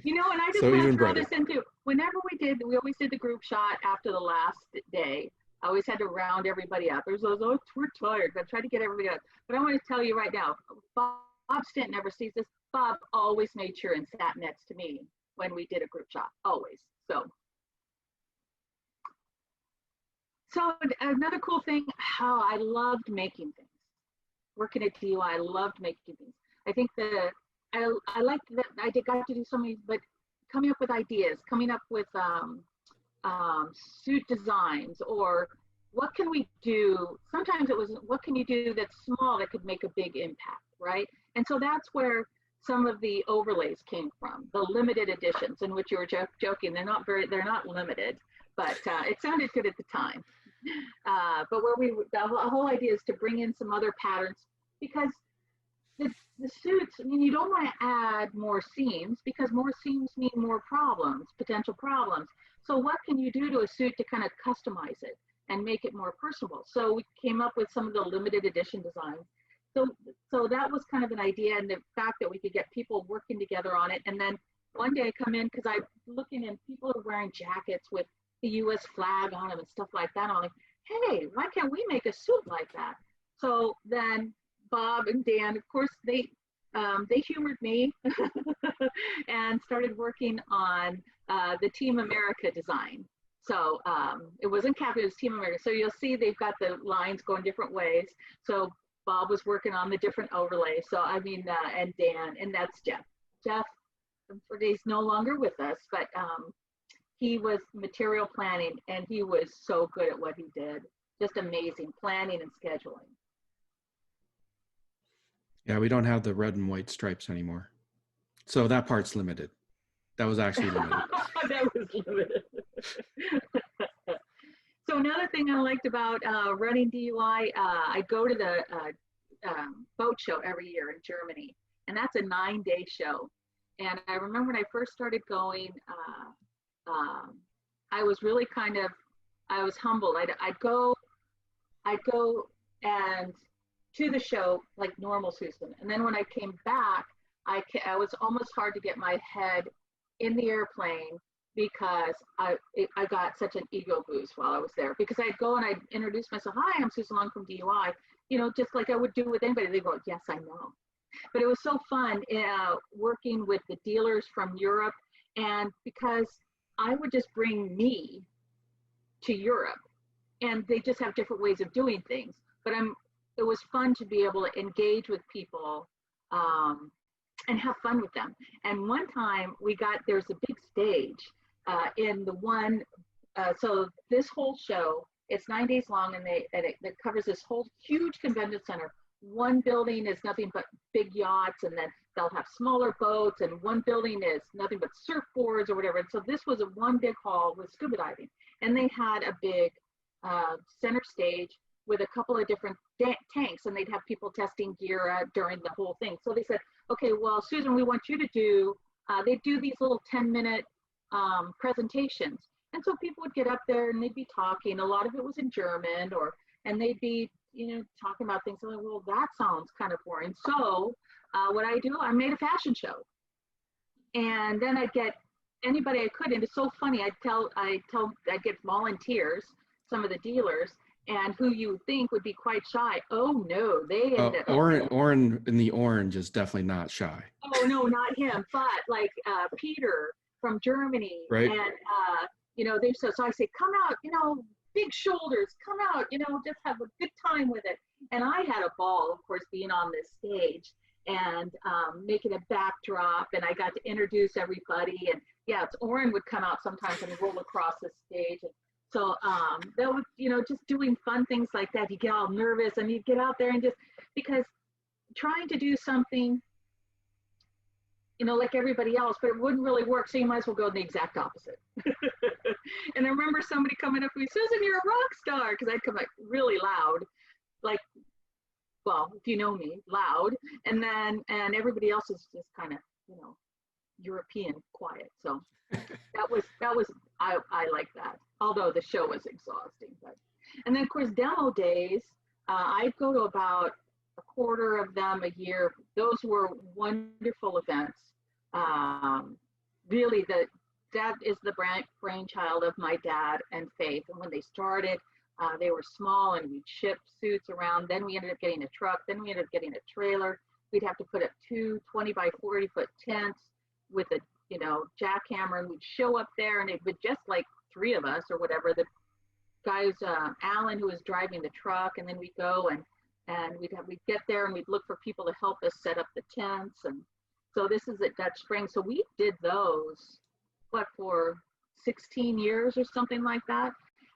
B: You know, and I just
A: so
B: want to
A: even
B: throw
A: brighter.
B: this into, whenever we always did the group shot after the last day. I always had to round everybody up. There's those, oh, we're tired, but I tried to get everybody up. But I want to tell you right now, Bob Stent never sees this. Bob always made sure and sat next to me when we did a group shot, always. So another cool thing, how I loved making things. Working at DUI, I loved making things. I think I liked that I got to do so many, but coming up with ideas, coming up with suit designs, or what can we do? Sometimes it was, what can you do that's small that could make a big impact, right? And so that's where some of the overlays came from, the limited editions, in which you were joking. They're not limited, but it sounded good at the time. But the whole idea is to bring in some other patterns, because the suits, I mean, you don't want to add more seams, because more seams mean more problems, potential problems. So what can you do to a suit to kind of customize it and make it more personable? So we came up with some of the limited edition designs. So that was kind of an idea, and the fact that we could get people working together on it. And then one day I come in, because I'm looking and people are wearing jackets with the U.S. flag on them and stuff like that. I'm like, hey, why can't we make a suit like that? So then Bob and Dan, of course, they humored me and started working on the Team America design. So it wasn't Cap, it was Team America. So you'll see they've got the lines going different ways. So Bob was working on the different overlays. So I mean, and Dan, and that's Jeff. Jeff, he's no longer with us, but he was material planning, and he was so good at what he did. Just amazing planning and scheduling.
A: Yeah, we don't have the red and white stripes anymore. So that part's limited. That was actually limited.
B: That was limited. So another thing I liked about running DUI, I go to the boat show every year in Germany, and that's a 9-day show. And I remember when I first started going, I was really I was humbled. I'd go and to the show like normal Susan. And then when I came back, I was almost hard to get my head in the airplane, because I got such an ego boost while I was there, because I'd go and I'd introduce myself. Hi, I'm Susan Long from DUI, you know, just like I would do with anybody. They go, yes, I know. But it was so fun working with the dealers from Europe, and because I would just bring me to Europe, and they just have different ways of doing things. But it was fun to be able to engage with people and have fun with them. And one time there's a big stage in the one, so this whole show, it's 9 days long, and it covers this whole huge convention center. One building is nothing but big yachts, and then they'll have smaller boats, and one building is nothing but surfboards or whatever. And so this was one big hall with scuba diving, and they had a big center stage with a couple of different tanks, and they'd have people testing gear during the whole thing. So they said, okay, well, Susan, we want you to do, they do these little 10-minute presentations. And so people would get up there and they'd be talking. A lot of it was in German, and they'd be, you know, talking about things. I'm like, well, that sounds kind of boring. So what I made a fashion show. And then I'd get anybody I could. And it's so funny. I'd get volunteers, some of the dealers, and who you would think would be quite shy. Oh no, they ended up.
A: Oren in the orange is definitely not shy.
B: Oh no, not him, but like Peter from Germany.
A: Right.
B: And you know, so I say, come out, you know, big shoulders, come out, you know, just have a good time with it. And I had a ball, of course, being on this stage and making a backdrop, and I got to introduce everybody. And yeah, Oren would come out sometimes and roll across the stage. And so that was, you know, just doing fun things like that. You get all nervous, and you get out there and just, because trying to do something, you know, like everybody else, but it wouldn't really work. So you might as well go the exact opposite. And I remember somebody coming up to me, Susan, you're a rock star. Because I'd come like really loud, like, well, if you know me, loud. And everybody else is just kind of, you know, European quiet. So that was I like that. Although the show was exhausting. And then of course, demo days, I'd go to about a quarter of them a year. Those were wonderful events. Really, that is the brainchild of my dad and Faith. And when they started, they were small, and we'd ship suits around. Then we ended up getting a truck. Then we ended up getting a trailer. We'd have to put up 2 20 by 40 foot tents with a, you know, jackhammer, and we'd show up there, and it would just like 3 of us or whatever. The guys, Alan, who was driving the truck, and then we'd go and we'd get there, and we'd look for people to help us set up the tents. And so this is at Dutch Spring. So we did those, for 16 years or something like that.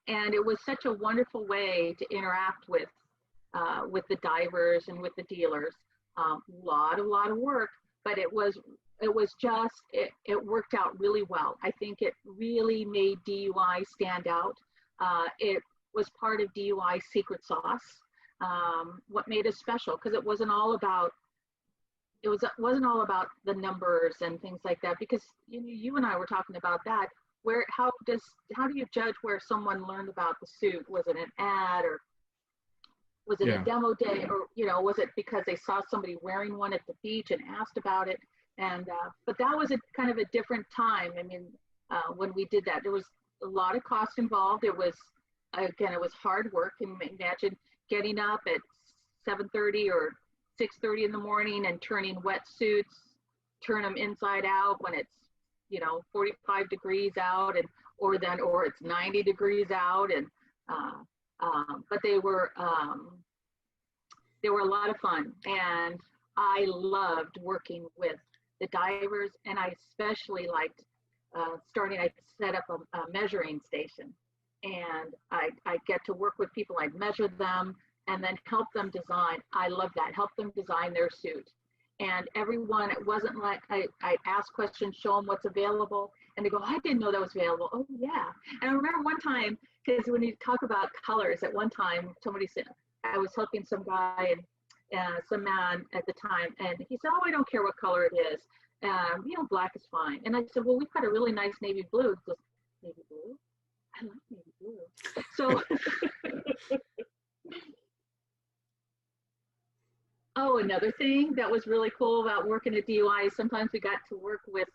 B: And it was such a wonderful way to interact with the divers and with the dealers. A lot of work, but it was it was just, it worked out really well. I think it really made DUI stand out. It was part of DUI's secret sauce. What made us special, because it wasn't all about wasn't all about the numbers and things like that, because you and I were talking about that. How do you judge where someone learned about the suit? Was it an ad, or was it a demo day, or was it because they saw somebody wearing one at the beach and asked about it? And but that was a kind of a different time. I mean, when we did that, there was a lot of cost involved. It was hard work. And imagine getting up at 7:30 or 6:30 in the morning and turning wetsuits, turn them inside out when it's 45 degrees out, and or it's 90 degrees out, and but they were a lot of fun, and I loved working with the divers, and I especially liked I set up a measuring station, and I get to work with people. I'd measure them and then help them design. I love that, help them design their suit. And everyone, it wasn't like I ask questions, show them what's available, and they go, I didn't know that was available. Oh yeah. And I remember one time, because when you talk about colors, at one time somebody said, I was helping some guy, and some man at the time, and he said, oh, I don't care what color it is. Black is fine. And I said, well, we've got a really nice navy blue. He goes, navy blue? I like navy blue. So, oh, another thing that was really cool about working at DUI is sometimes we got to work with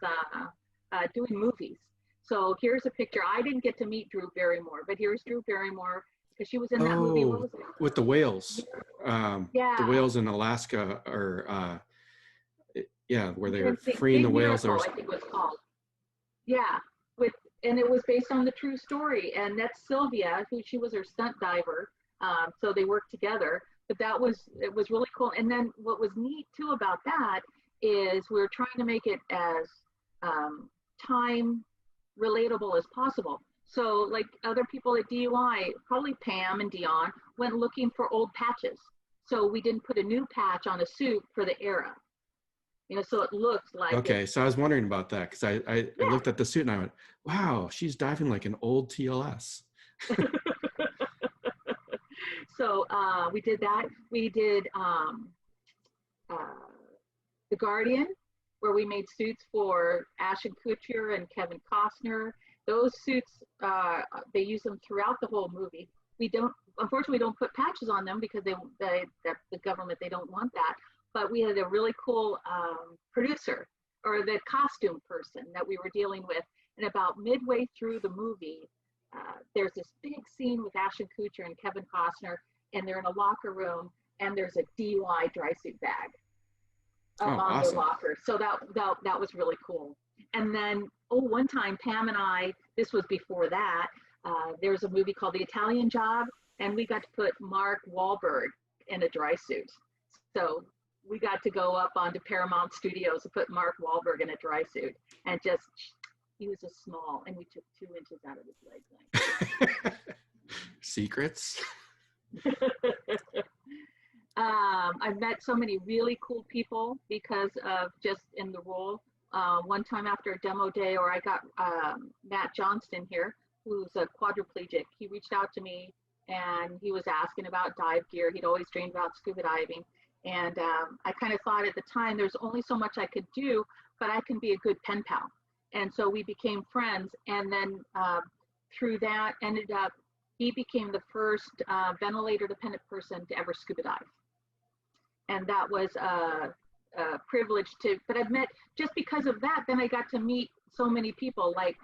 B: doing movies. So here's a picture. I didn't get to meet Drew Barrymore, but here's Drew Barrymore, because she was in that movie. What was it?
A: With the whales. The whales in Alaska, or where they were freeing the whales.
B: Miracle, I think it was called. Yeah, and it was based on the true story. And that's Sylvia, who she was her stunt diver. So they worked together. But it was really cool. And then what was neat too about that is we were trying to make it as time relatable as possible. So like other people at DUI, probably Pam and Dion, went looking for old patches. So we didn't put a new patch on a suit for the era. So it looks like.
A: Okay, so I was wondering about that, because I looked at the suit and I went, wow, she's diving like an old TLS.
B: So we did that. We did The Guardian, where we made suits for Ashton Kutcher and Kevin Costner. Those suits, they use them throughout the whole movie. Unfortunately, we don't put patches on them because the government, they don't want that. But we had a really cool producer, or the costume person that we were dealing with. And about midway through the movie, there's this big scene with Ashton Kutcher and Kevin Costner, and they're in a locker room, and there's a DUI dry suit bag on awesome. Their locker. So that was really cool. And then, one time Pam and I, this was before that, there's a movie called The Italian Job, and we got to put Mark Wahlberg in a dry suit. So we got to go up onto Paramount Studios and put Mark Wahlberg in a dry suit, and he was just small, and we took 2 inches out of his leg.
A: Secrets.
B: I've met so many really cool people because of just in the role. One time after a demo day, or I got Matt Johnston here, who's a quadriplegic. He reached out to me, and he was asking about dive gear. He'd always dreamed about scuba diving. And I kind of thought at the time, there's only so much I could do, but I can be a good pen pal. And so we became friends. And then through that, ended up, he became the first ventilator-dependent person to ever scuba dive. And that was a privilege but I've met, just because of that, then I got to meet so many people like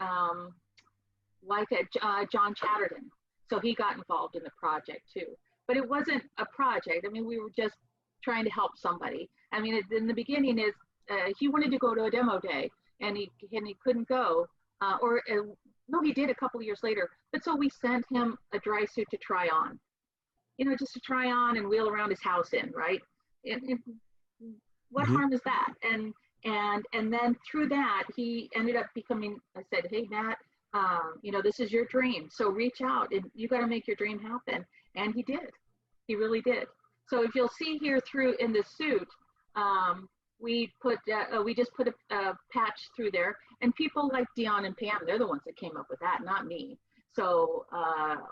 B: John Chatterton. So he got involved in the project too. But it wasn't a project. I mean, we were just trying to help somebody. I mean, in the beginning, he wanted to go to a demo day, and he couldn't go. No, he did a couple of years later. But so we sent him a dry suit to try on, just to try on and wheel around his house in, right? What harm is that? And then through that, he ended up becoming, I said, hey, Matt, this is your dream. So reach out, and you got to make your dream happen. And he did. He really did. So if you'll see here in the suit, we just put a patch through there, and people like Dion and Pam, they're the ones that came up with that, not me. So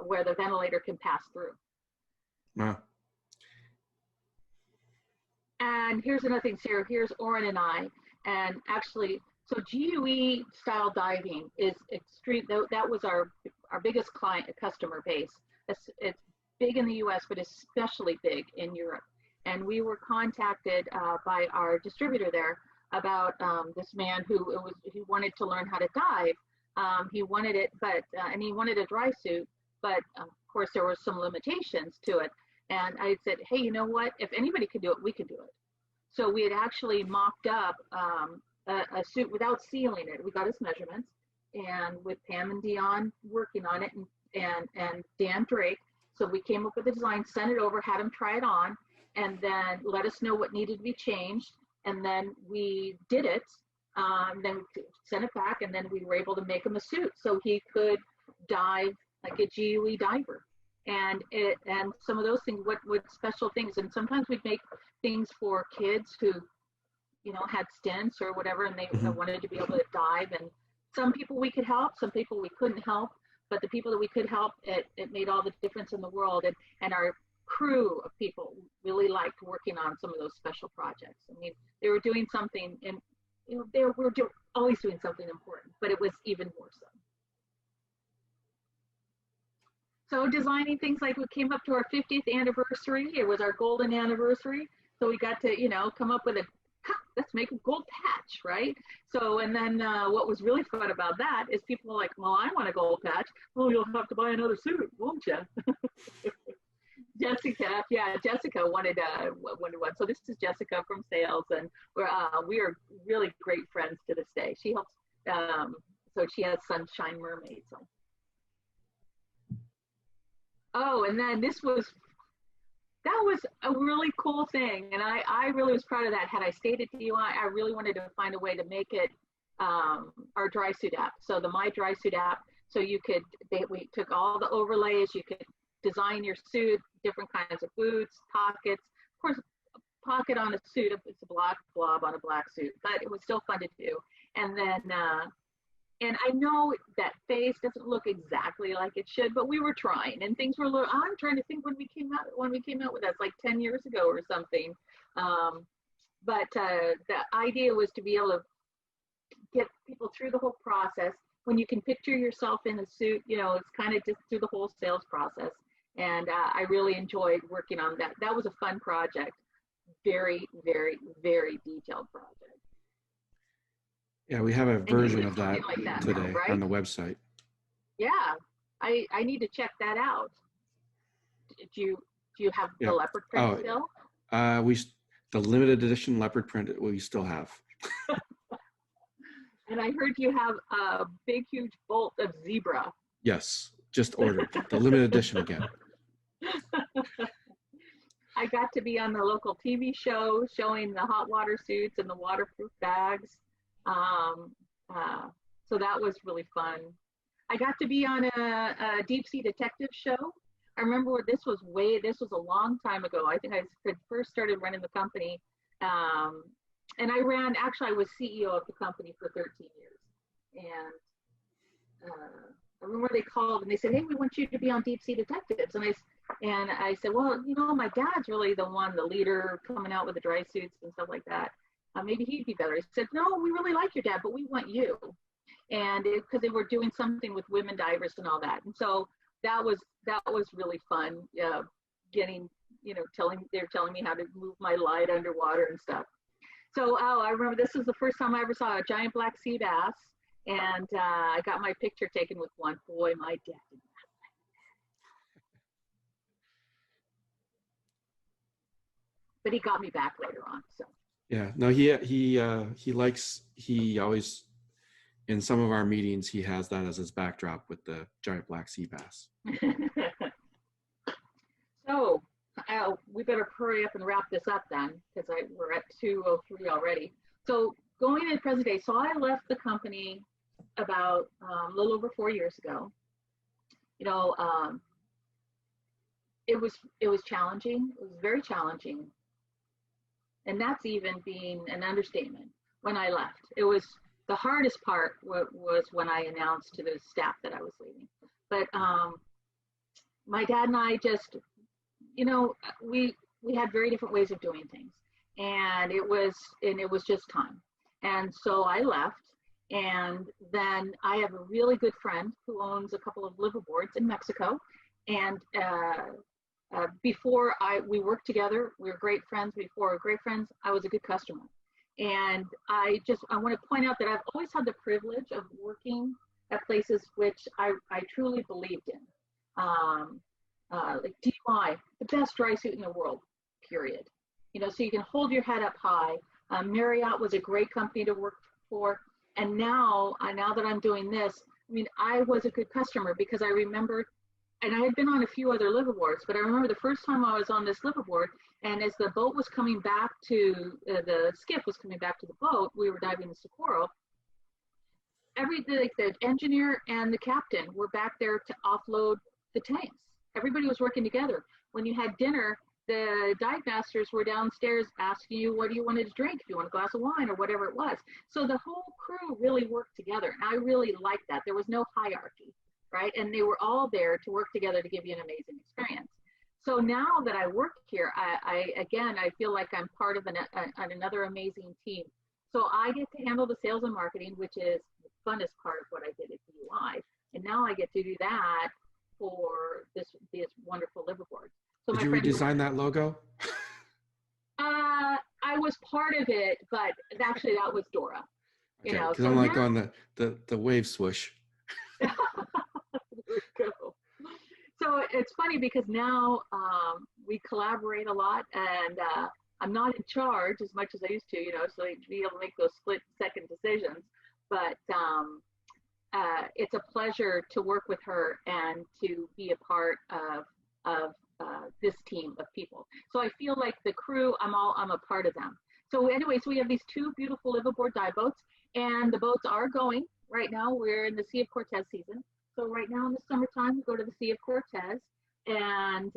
B: where the ventilator can pass through.
A: Wow.
B: And here's another thing, Sarah. Here's Oren and I, and actually, so GUI style diving is extreme. That was our biggest customer base. It's big in the U.S., but especially big in Europe. And we were contacted by our distributor there about this man who wanted to learn how to dive. He wanted it, and he wanted a dry suit, but of course there were some limitations to it. And I said, hey, you know what? If anybody could do it, we could do it. So we had actually mocked up a suit without sealing it. We got his measurements, and with Pam and Dion working on it, and Dan Drake. So we came up with the design, sent it over, had him try it on, and then let us know what needed to be changed. And then we did it. Then we sent it back, and then we were able to make him a suit so he could dive like a GUI diver. And some of those things, what special things, and sometimes we'd make things for kids who, you know, had stints or whatever, and they wanted to be able to dive. And some people we could help, some people we couldn't help, but the people that we could help, it made all the difference in the world. And our crew of people really liked working on some of those special projects. I mean, they were doing something, and you know, they were always doing something important, but it was even more so. So designing things like we came up to our 50th anniversary. It was our golden anniversary. So we got to, you know, come up with let's make a gold patch, right? So, and then what was really fun about that is people were like, well, I want a gold patch. Well, you'll have to buy another suit, won't you? Jessica wanted one. So this is Jessica from sales, and we are really great friends to this day. She helps, so she has Sunshine Mermaid. So. Oh, and then that was a really cool thing, and I really was proud of that. Had I stayed at DUI, I really wanted to find a way to make it our dry suit app. So the My Dry Suit app, so we took all the overlays, you could design your suit, different kinds of boots, pockets. Of course, a pocket on a suit, it's a black blob on a black suit, but it was still fun to do. And then, and I know that face doesn't look exactly like it should, but we were trying, and things were a little, I'm trying to think when we came out with that, like 10 years ago or something. But the idea was to be able to get people through the whole process. When you can picture yourself in a suit, you know, it's kind of just through the whole sales process. And I really enjoyed working on that. That was a fun project. Very, very, very detailed project.
A: Yeah, we have a version of that
B: like that
A: today
B: now, right?
A: on the website.
B: Yeah, I need to check that out. Do you have the leopard print still?
A: The limited edition leopard print we still have.
B: And I heard you have a big, huge bolt of zebra.
A: Yes, just ordered the limited edition again.
B: I got to be on the local TV show showing the hot water suits and the waterproof bags. So that was really fun. I got to be on a deep sea detective show. I remember this was a long time ago. I think I first started running the company. And I was CEO of the company for 13 years. And I remember they called and they said, hey, we want you to be on Deep Sea Detectives. And I said, well, you know, my dad's really the leader coming out with the dry suits and stuff like that. Maybe he'd be better. He said, no, we really like your dad, but we want you. And because they were doing something with women divers and all that. And so that was really fun. Getting, you know, they're telling me how to move my light underwater and stuff. So, I remember this was the first time I ever saw a giant black sea bass, and I got my picture taken with one. Boy, my dad did not like that. But he got me back later on. So.
A: Yeah, no, he always, in some of our meetings, he has that as his backdrop with the giant black sea bass.
B: So, we better hurry up and wrap this up then, because we're at 2:03 already. So going into present day, so I left the company about a little over 4 years ago. You know, it was challenging. It was very challenging. And that's even being an understatement when I left. It was the hardest part was when I announced to the staff that I was leaving. But my dad and I just, you know, we had very different ways of doing things, and it was just time. And so I left, and then I have a really good friend who owns a couple of liveaboards in Mexico, and before we worked together, we were great friends. Before we were great friends, I was a good customer. And I want to point out that I've always had the privilege of working at places which I truly believed in. Like DUI, the best dry suit in the world, period. You know, so you can hold your head up high. Marriott was a great company to work for. And now that I'm doing this, I mean, I was a good customer because I remember, and I had been on a few other liveaboards, but I remember the first time I was on this liveaboard, and as the boat was coming back to, the skiff was coming back to the boat, we were diving the Socorro, like the engineer and the captain were back there to offload the tanks. Everybody was working together. When you had dinner, the dive masters were downstairs asking you what do you wanted to drink, if you want a glass of wine or whatever it was. So the whole crew really worked together. And I really liked that. There was no hierarchy, right? And they were all there to work together to give you an amazing experience. So now that I work here, I feel like I'm part of another amazing team. So I get to handle the sales and marketing, which is the funnest part of what I did at DUI. And now I get to do that for this wonderful liveaboard. So
A: did you redesign that logo?
B: I was part of it, but actually that was Dora.
A: Okay,
B: you know,
A: because I'm like on the wave swoosh.
B: There we go. So it's funny because now we collaborate a lot, and I'm not in charge as much as I used to, you know, so to be able to make those split-second decisions. But it's a pleasure to work with her and to be a part of this team of people. So I feel like the crew, I'm a part of them. So anyway, so we have these two beautiful liveaboard dive boats, and the boats are going right now. We're in the Sea of Cortez season. So right now in the summertime, we go to the Sea of Cortez, and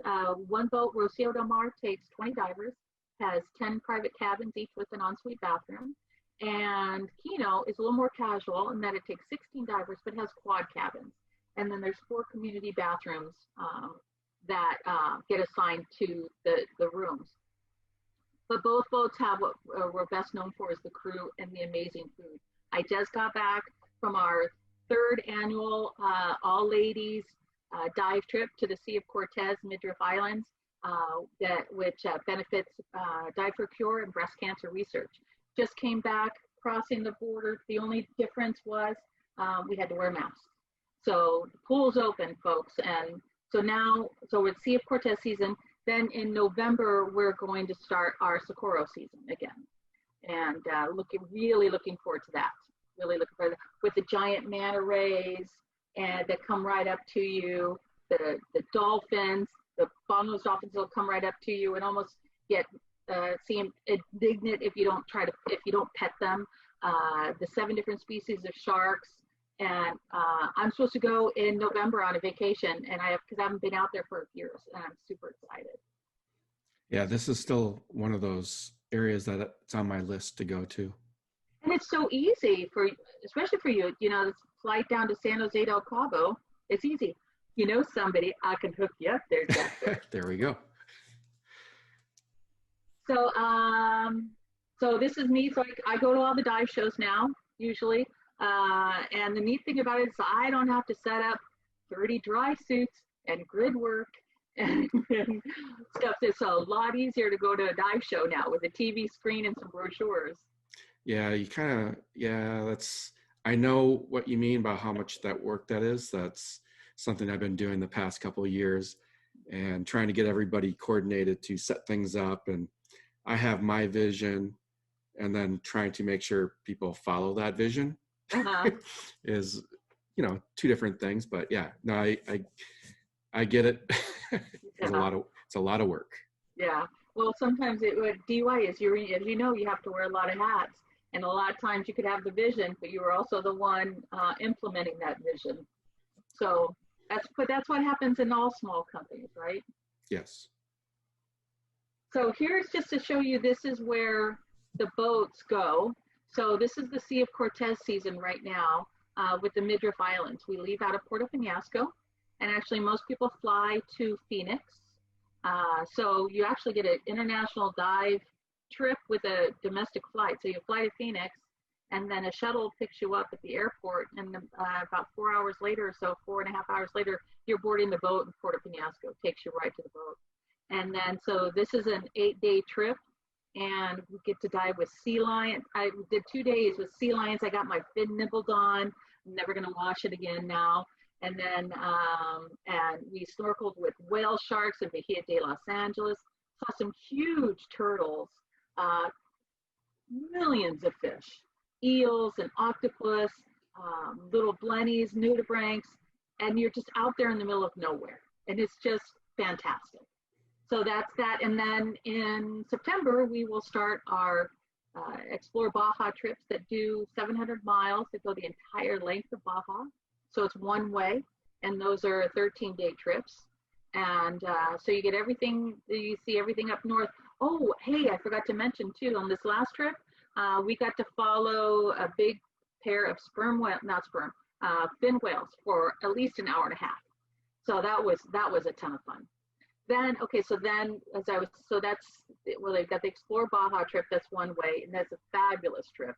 B: one boat, Rocio del Mar, takes 20 divers, has 10 private cabins, each with an ensuite bathroom. And Quino is a little more casual in that it takes 16 divers, but has quad cabins. And then there's 4 community bathrooms that get assigned to the rooms. But both boats have what we're best known for is the crew and the amazing food. I just got back from our 3rd annual all-ladies dive trip to the Sea of Cortez, Midriff Islands, which benefits Dive for Cure and breast cancer research. Just came back, crossing the border. The only difference was we had to wear masks. So the pool's open, folks. And so we're at Sea of Cortez season. Then in November, we're going to start our Socorro season again. And really looking forward to that. Really looking forward to that. With the giant manta rays and that come right up to you, the dolphins, the bottlenose dolphins will come right up to you and almost get seem indignant if you don't pet them. The 7 different species of sharks. And I'm supposed to go in November on a vacation, and because I haven't been out there for years, and I'm super excited.
A: Yeah, this is still one of those areas that it's on my list to go to.
B: And it's so easy especially for you. You know, the flight down to San Jose del Cabo, it's easy. You know somebody, I can hook you up there, Jeff.
A: There we go.
B: So, so this is me. So I go to all the dive shows now, usually. And the neat thing about it is I don't have to set up 30 dry suits and grid work and stuff. It's a lot easier to go to a dive show now with a TV screen and some brochures.
A: Yeah, I know what you mean about how much that work that is. That's something I've been doing the past couple of years and trying to get everybody coordinated to set things up. And I have my vision and then trying to make sure people follow that vision. Is, you know, 2 different things, but yeah, no, I get it. It's a lot of work.
B: Yeah. Well, sometimes DUI is as you know, you have to wear a lot of hats, and a lot of times you could have the vision, but you were also the one implementing that vision. So that's what happens in all small companies, right?
A: Yes.
B: So here's just to show you, this is where the boats go. So this is the Sea of Cortez season right now with the Midriff Islands. We leave out of Puerto Peñasco, and actually most people fly to Phoenix. So you actually get an international dive trip with a domestic flight. So you fly to Phoenix, and then a shuttle picks you up at the airport, and about 4 hours later or so, 4.5 hours later, you're boarding the boat in Puerto Peñasco. It takes you right to the boat. And then, so this is an 8-day trip, and we get to dive with sea lions. I did 2 days with sea lions. I got my fin nibbled on. I'm never gonna wash it again now. And then, and we snorkeled with whale sharks in Bahia de Los Angeles. Saw some huge turtles, millions of fish, eels and octopus, little blennies, nudibranchs, and you're just out there in the middle of nowhere. And it's just fantastic. So that's that. And then in September, we will start our Explore Baja trips that do 700 miles that go the entire length of Baja. So it's one way, and those are 13-day trips. And so you get everything, you see everything up north. Oh, hey, I forgot to mention too, on this last trip, we got to follow a big pair of fin whales for at least an hour and a half. So that was a ton of fun. Then, okay, so then well, they've got the Explore Baja trip, that's one way, and that's a fabulous trip.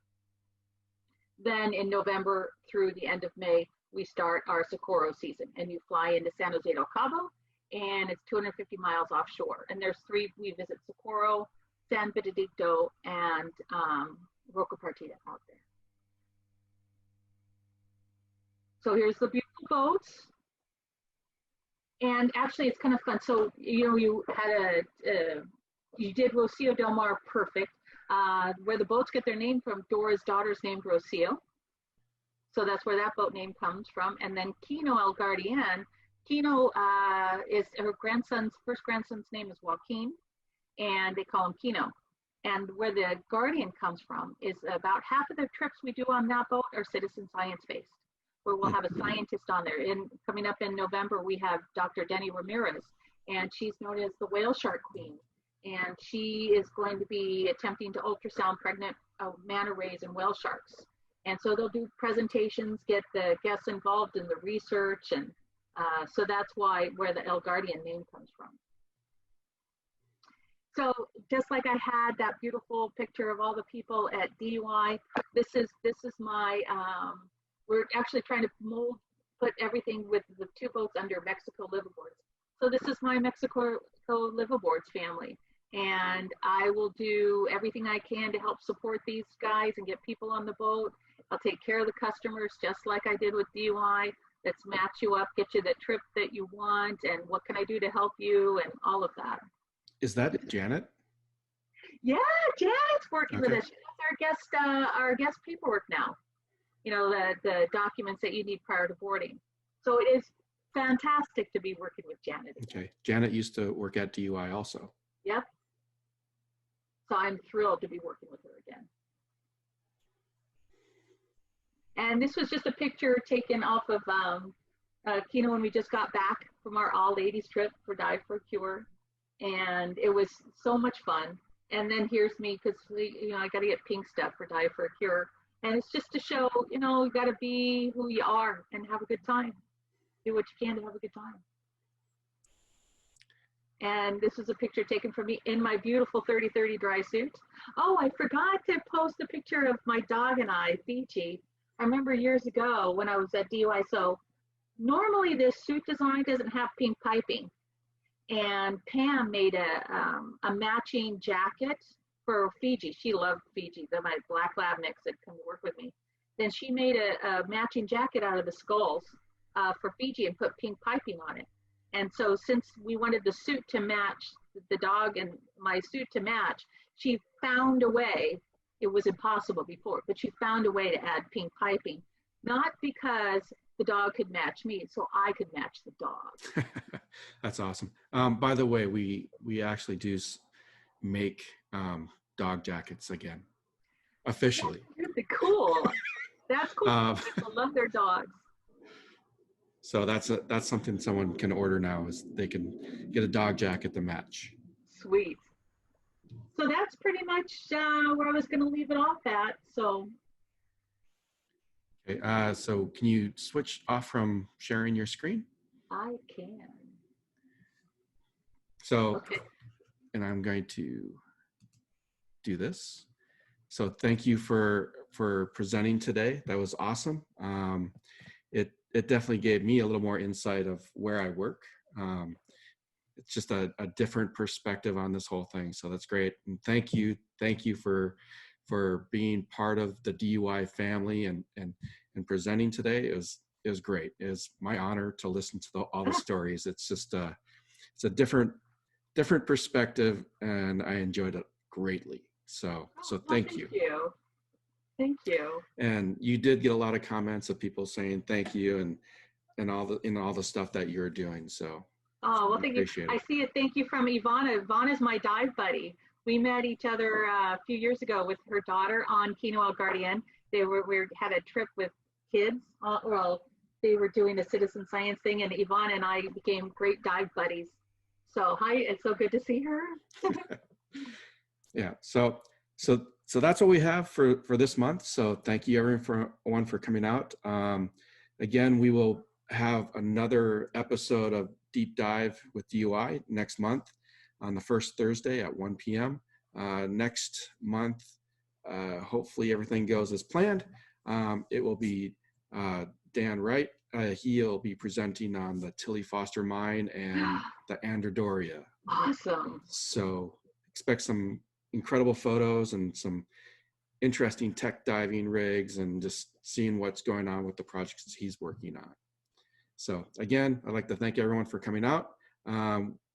B: Then in November through the end of May, we start our Socorro season, and you fly into San Jose del Cabo, and it's 250 miles offshore. And there's 3, we visit Socorro, San Benedicto, and Roca Partida out there. So here's the beautiful boats. And actually, it's kind of fun. So, you know, you did Rocio del Mar perfect, where the boats get their name from. Dora's daughter's named Rocio. So that's where that boat name comes from. And then Quino El Guardian. Quino is her first grandson's name is Joaquin, and they call him Quino. And where the Guardian comes from is about half of the trips we do on that boat are citizen science-based, where we'll have a scientist on there. Coming up in November, we have Dr. Denny Ramirez, and she's known as the whale shark queen. And she is going to be attempting to ultrasound pregnant manta rays and whale sharks. And so they'll do presentations, get the guests involved in the research, and so that's where the El Guardian name comes from. So just like I had that beautiful picture of all the people at DUI, this is my, we're actually trying to put everything with the 2 boats under Mexico liveaboards. So this is my Mexico liveaboards family. And I will do everything I can to help support these guys and get people on the boat. I'll take care of the customers just like I did with DUI. Let's match you up, get you the trip that you want, and what can I do to help you, and all of that.
A: Is that Janet?
B: Yeah, Janet's working
A: Okay.
B: with us. She's our guest paperwork now. You know, the documents that you need prior to boarding. So it is fantastic to be working with Janet.
A: Okay. Janet used to work at DUI also.
B: Yep. So I'm thrilled to be working with her again. And this was just a picture taken off of Quino when we just got back from our all-ladies trip for Dive for a Cure. And it was so much fun. And then here's me, because you know, I got to get pink stuff for Dive for a Cure. And it's just to show, you know, you got to be who you are and have a good time. Do what you can to have a good time. And this is a picture taken from me in my beautiful 30-30 dry suit. Oh, I forgot to post a picture of my dog and I, Fiji. I remember years ago when I was at DUI. So normally this suit design doesn't have pink piping. And Pam made a matching jacket for Fiji. She loved Fiji. They're my black lab mix that come to work with me. Then she made a matching jacket out of the skulls for Fiji and put pink piping on it. And so since we wanted the suit to match, the dog and my suit to match, she found a way. It was impossible before, but she found a way to add pink piping, not because the dog could match me, so I could match the dog.
A: That's awesome. By the way, we actually do make dog jackets again, officially.
B: That's really cool. That's cool. People love their dogs.
A: So that's something someone can order now, is they can get a dog jacket to match.
B: Sweet. So that's pretty much where I was going to leave it off at. So
A: Okay, so can you switch off from sharing your screen?
B: I can.
A: So,
B: Okay.
A: and I'm going to do this. So thank you for presenting today. That was awesome. It definitely gave me a little more insight of where I work. It's just a different perspective on this whole thing. So that's great. And thank you for being part of the DUI family and presenting today. It was great. It was my honor to listen to all the stories. It's just it's a different perspective, and I enjoyed it greatly. So thank you.
B: Thank you.
A: And you did get a lot of comments of people saying thank you and all the stuff that you're doing. So
B: Oh, well, thank you.
A: appreciate it.
B: I see a thank you from Ivana. Ivana's my dive buddy. We met each other a few years ago with her daughter on Quino El Guardian. We had a trip with kids. Well, they were doing a citizen science thing, and Ivana and I became great dive buddies. So hi, it's so good to see her.
A: Yeah. So that's what we have for this month. So thank you everyone for coming out. Again, we will have another episode of Deep Dive with DUI next month on the first Thursday at 1 p.m. Next month, hopefully everything goes as planned. It will be Dan Wright. He'll be presenting on the Tilly Foster Mine and the Androdoria.
B: Awesome.
A: So expect some incredible photos and some interesting tech diving rigs and just seeing what's going on with the projects he's working on. So again, I'd like to thank everyone for coming out.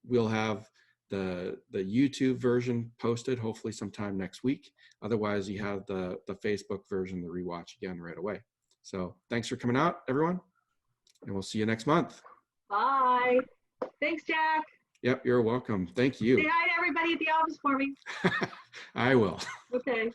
A: We'll have the YouTube version posted hopefully sometime next week. Otherwise, you have the Facebook version to rewatch again right away. So thanks for coming out, everyone, and we'll see you next month.
B: Bye. Thanks, Jack.
A: Yep, you're welcome. Thank you.
B: Say hi to everybody at the office for me.
A: I will.
B: Okay.